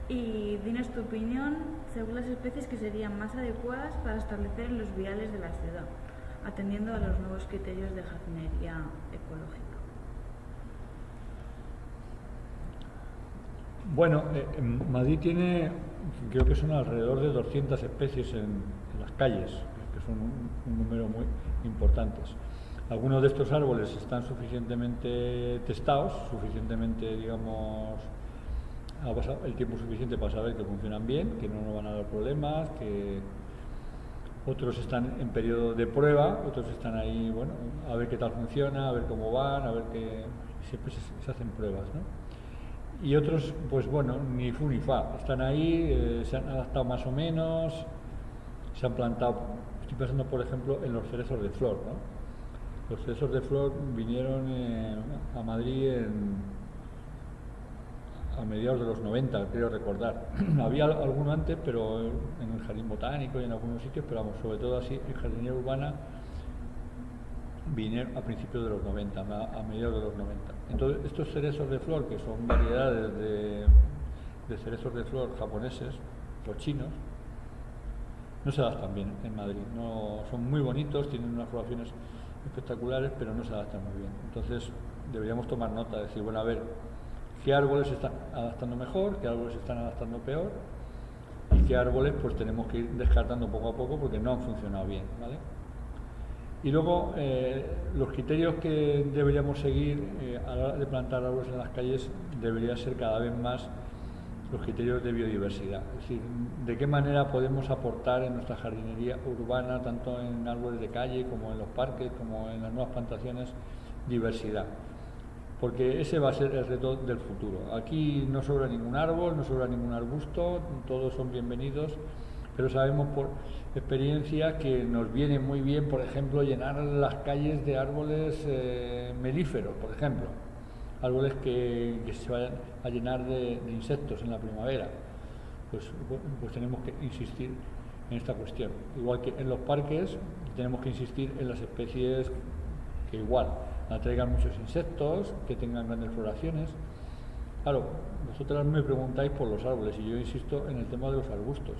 Y dinos tu opinión según las especies que serían más adecuadas para establecer en los viales de la ciudad, atendiendo a los nuevos criterios de jardinería ecológica. Bueno, Madrid tiene, creo que son alrededor de 200 especies en las calles, que son un número muy importantes. Algunos de estos árboles están suficientemente testados, suficientemente, digamos, ha pasado el tiempo suficiente para saber que funcionan bien, que no nos van a dar problemas, que otros están en periodo de prueba, otros están ahí, bueno, a ver qué tal funciona, a ver cómo van, a ver qué, siempre se hacen pruebas, ¿no? Y otros, pues bueno, ni fu ni fa, están ahí, se han adaptado más o menos, se han plantado, estoy pensando por ejemplo en los cerezos de flor, ¿no? Los cerezos de flor vinieron a Madrid a mediados de los 90, creo recordar. Había alguno antes, pero en el jardín botánico y en algunos sitios, pero vamos, sobre todo así, en jardinería urbana vinieron a principios de los 90, a mediados de los 90. Entonces, estos cerezos de flor, que son variedades de cerezos de flor japoneses, los chinos, no se adaptan bien en Madrid. No, son muy bonitos, tienen unas floraciones espectaculares, pero no se adaptan muy bien. Entonces, deberíamos tomar nota, de decir, bueno, a ver, qué árboles se están adaptando mejor, qué árboles se están adaptando peor, y qué árboles pues tenemos que ir descartando poco a poco porque no han funcionado bien, ¿vale? Y luego, los criterios que deberíamos seguir a la hora de plantar árboles en las calles deberían ser cada vez más los criterios de biodiversidad. Es decir, de qué manera podemos aportar en nuestra jardinería urbana, tanto en árboles de calle como en los parques, como en las nuevas plantaciones, diversidad. Porque ese va a ser el reto del futuro. Aquí no sobra ningún árbol, no sobra ningún arbusto, todos son bienvenidos, pero sabemos por experiencia que nos viene muy bien, por ejemplo, llenar las calles de árboles melíferos, por ejemplo, árboles que se vayan a llenar de insectos en la primavera. Pues tenemos que insistir en esta cuestión. Igual que en los parques, tenemos que insistir en las especies que igual atraigan muchos insectos, que tengan grandes floraciones. Claro, vosotras me preguntáis por los árboles y yo insisto en el tema de los arbustos.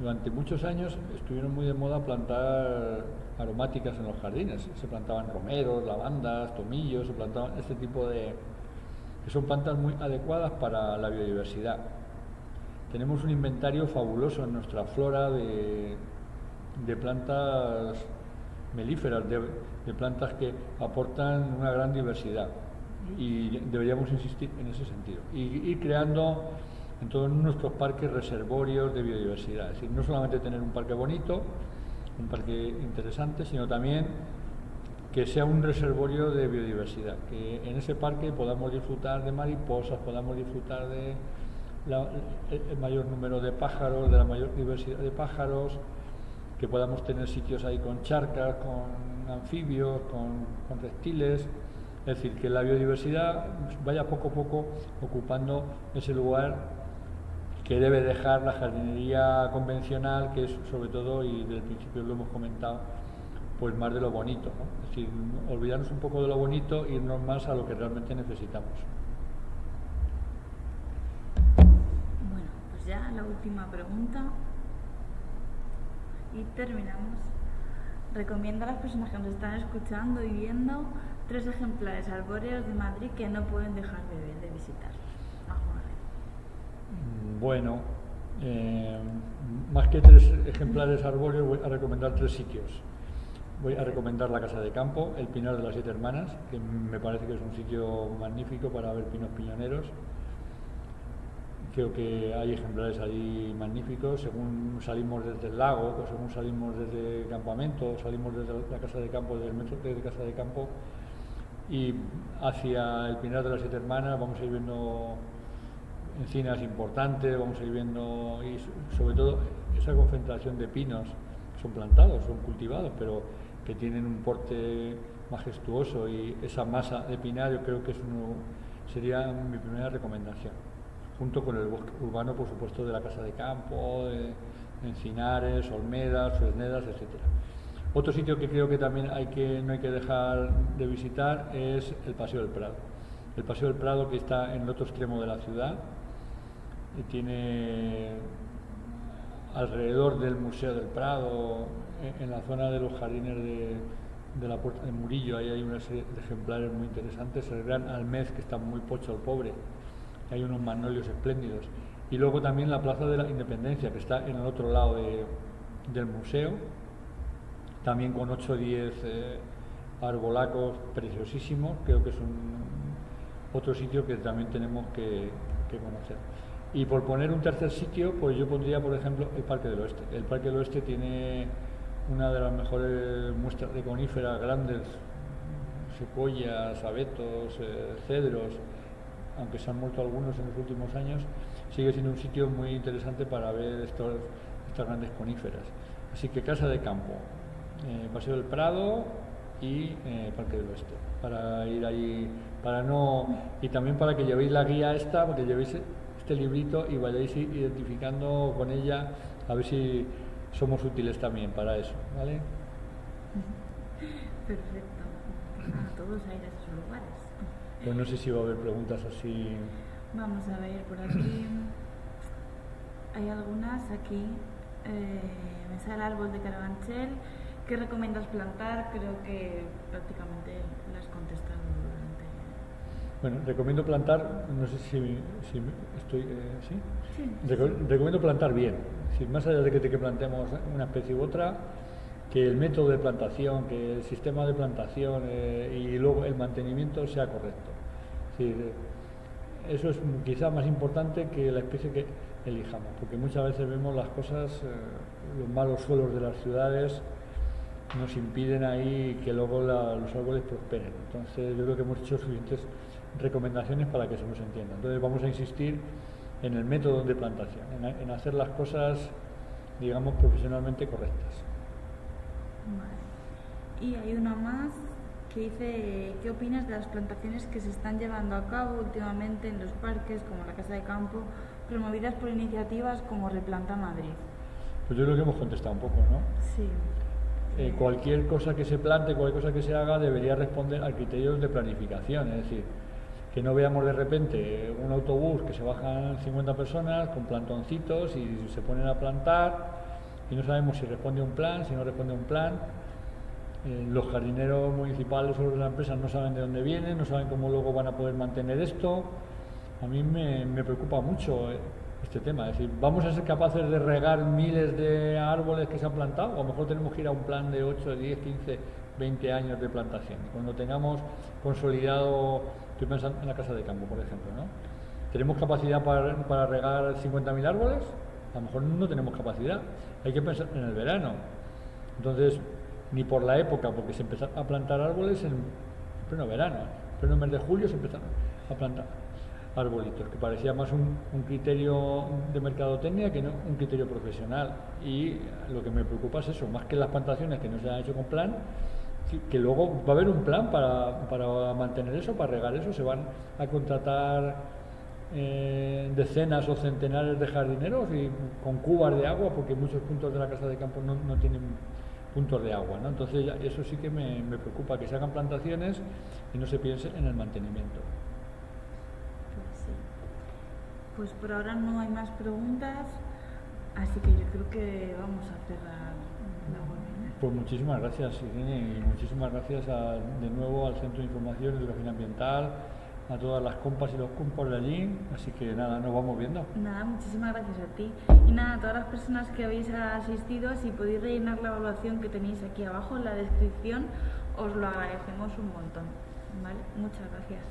Durante muchos años estuvieron muy de moda plantar aromáticas en los jardines. Se plantaban romeros, lavandas, tomillos, se plantaban este tipo que son plantas muy adecuadas para la biodiversidad. Tenemos un inventario fabuloso en nuestra flora de plantas melíferas, de plantas que aportan una gran diversidad, y deberíamos insistir en ese sentido y ir creando en todos nuestros parques reservorios de biodiversidad. Es decir, no solamente tener un parque bonito, un parque interesante, sino también que sea un reservorio de biodiversidad, que en ese parque podamos disfrutar de mariposas, podamos disfrutar de el mayor número de pájaros, de la mayor diversidad de pájaros, que podamos tener sitios ahí con charcas, con anfibios, con reptiles. Es decir, que la biodiversidad vaya poco a poco ocupando ese lugar que debe dejar la jardinería convencional, que es sobre todo, y desde el principio lo hemos comentado, pues más de lo bonito, ¿no? Es decir, olvidarnos un poco de lo bonito e irnos más a lo que realmente necesitamos. Bueno, pues ya la última pregunta y terminamos. Recomiendo a las personas que nos están escuchando y viendo 3 ejemplares arbóreos de Madrid que no pueden dejar de visitar. Bueno, más que 3 ejemplares arbóreos, voy a recomendar 3 sitios. Voy a recomendar la Casa de Campo, el Pinar de las 7 Hermanas, que me parece que es un sitio magnífico para ver pinos piñoneros, Creo que hay ejemplares allí magníficos, según salimos desde el lago, o según salimos desde el campamento, salimos desde la casa de campo, desde el metro de casa de campo, y hacia el Pinar de las Siete Hermanas vamos a ir viendo encinas importantes, vamos a ir viendo, y sobre todo esa concentración de pinos, son plantados, son cultivados, pero que tienen un porte majestuoso, y esa masa de pinar yo creo que sería mi primera recomendación, junto con el bosque urbano, por supuesto, de la casa de campo, de encinares, olmedas, fresnedas, etcétera. Otro sitio que creo que también no hay que dejar de visitar es el Paseo del Prado. El Paseo del Prado, que está en el otro extremo de la ciudad, y tiene alrededor del Museo del Prado, en la zona de los jardines de la Puerta de Murillo, ahí hay una serie de ejemplares muy interesantes, el Gran Almez, que está muy pocho el pobre, hay unos magnolios espléndidos, y luego también la Plaza de la Independencia, que está en el otro lado del museo, también con 8 o 10 arbolacos preciosísimos. Creo que es otro sitio que también tenemos que conocer. Y por poner un tercer sitio, pues yo pondría, por ejemplo, el Parque del Oeste. El Parque del Oeste tiene una de las mejores muestras de coníferas grandes, secuoyas, abetos, cedros, aunque se han muerto algunos en los últimos años. Sigue siendo un sitio muy interesante para ver estas grandes coníferas. Así que Casa de Campo, Paseo del Prado y Parque del Oeste, para ir ahí, y también para que llevéis la guía esta, porque llevéis este librito y vayáis identificando con ella, a ver si somos útiles también para eso, ¿vale? Perfecto. A todos a ir a esos lugares. Pues no sé si va a haber preguntas así. Vamos a ver, por aquí hay algunas. Aquí me sale el árbol de Carabanchel. ¿Qué recomiendas plantar? Creo que prácticamente lo has contestado durante... Bueno, recomiendo plantar, no sé si estoy... ¿sí? Sí. Recomiendo plantar bien. Si más allá de que plantemos una especie u otra, que el método de plantación, que el sistema de plantación y luego el mantenimiento sea correcto. Eso es quizá más importante que la especie que elijamos, porque muchas veces vemos las cosas, los malos suelos de las ciudades nos impiden ahí que luego los árboles prosperen. Entonces yo creo que hemos hecho suficientes recomendaciones para que se nos entienda. Entonces vamos a insistir en el método de plantación, en hacer las cosas, digamos, profesionalmente correctas. Vale. Y hay una más que dice, ¿qué opinas de las plantaciones que se están llevando a cabo últimamente en los parques, como la Casa de Campo, promovidas por iniciativas como Replanta Madrid? Pues yo creo que hemos contestado un poco, ¿no? Sí. Cualquier cosa que se plante, cualquier cosa que se haga, debería responder al criterio de planificación, es decir, que no veamos de repente un autobús que se bajan 50 personas con plantoncitos y se ponen a plantar y no sabemos si responde a un plan, si no responde a un plan. Los jardineros municipales o las empresas no saben de dónde vienen, no saben cómo luego van a poder mantener esto. A mí me preocupa mucho este tema, es decir, ¿vamos a ser capaces de regar miles de árboles que se han plantado? O a lo mejor tenemos que ir a un plan de 8, 10, 15, 20 años de plantación. Y cuando tengamos consolidado, estoy pensando en la Casa de Campo, por ejemplo, ¿no? ¿Tenemos capacidad para regar 50.000 árboles? A lo mejor no tenemos capacidad. Hay que pensar en el verano. Entonces, ni por la época, porque se empezaron a plantar árboles en pleno verano. En pleno mes de julio se empezaron a plantar arbolitos, que parecía más un criterio de mercadotecnia que no un criterio profesional. Y lo que me preocupa es eso, más que las plantaciones que no se han hecho con plan, que luego va a haber un plan para mantener eso, para regar eso. Se van a contratar decenas o centenares de jardineros y con cubas de agua, porque muchos puntos de la Casa de Campo no tienen puntos de agua, ¿no? Entonces eso sí que me preocupa, que se hagan plantaciones y no se piense en el mantenimiento. Pues sí. Pues por ahora no hay más preguntas, así que yo creo que vamos a cerrar la webinar. Pues muchísimas gracias, Irene, y muchísimas gracias de nuevo al Centro de Información y Educación Ambiental, a todas las compas y los compas de allí, así que nada, nos vamos viendo. Nada, muchísimas gracias a ti. Y nada, a todas las personas que habéis asistido, si podéis rellenar la evaluación que tenéis aquí abajo en la descripción, os lo agradecemos un montón. ¿Vale? Muchas gracias.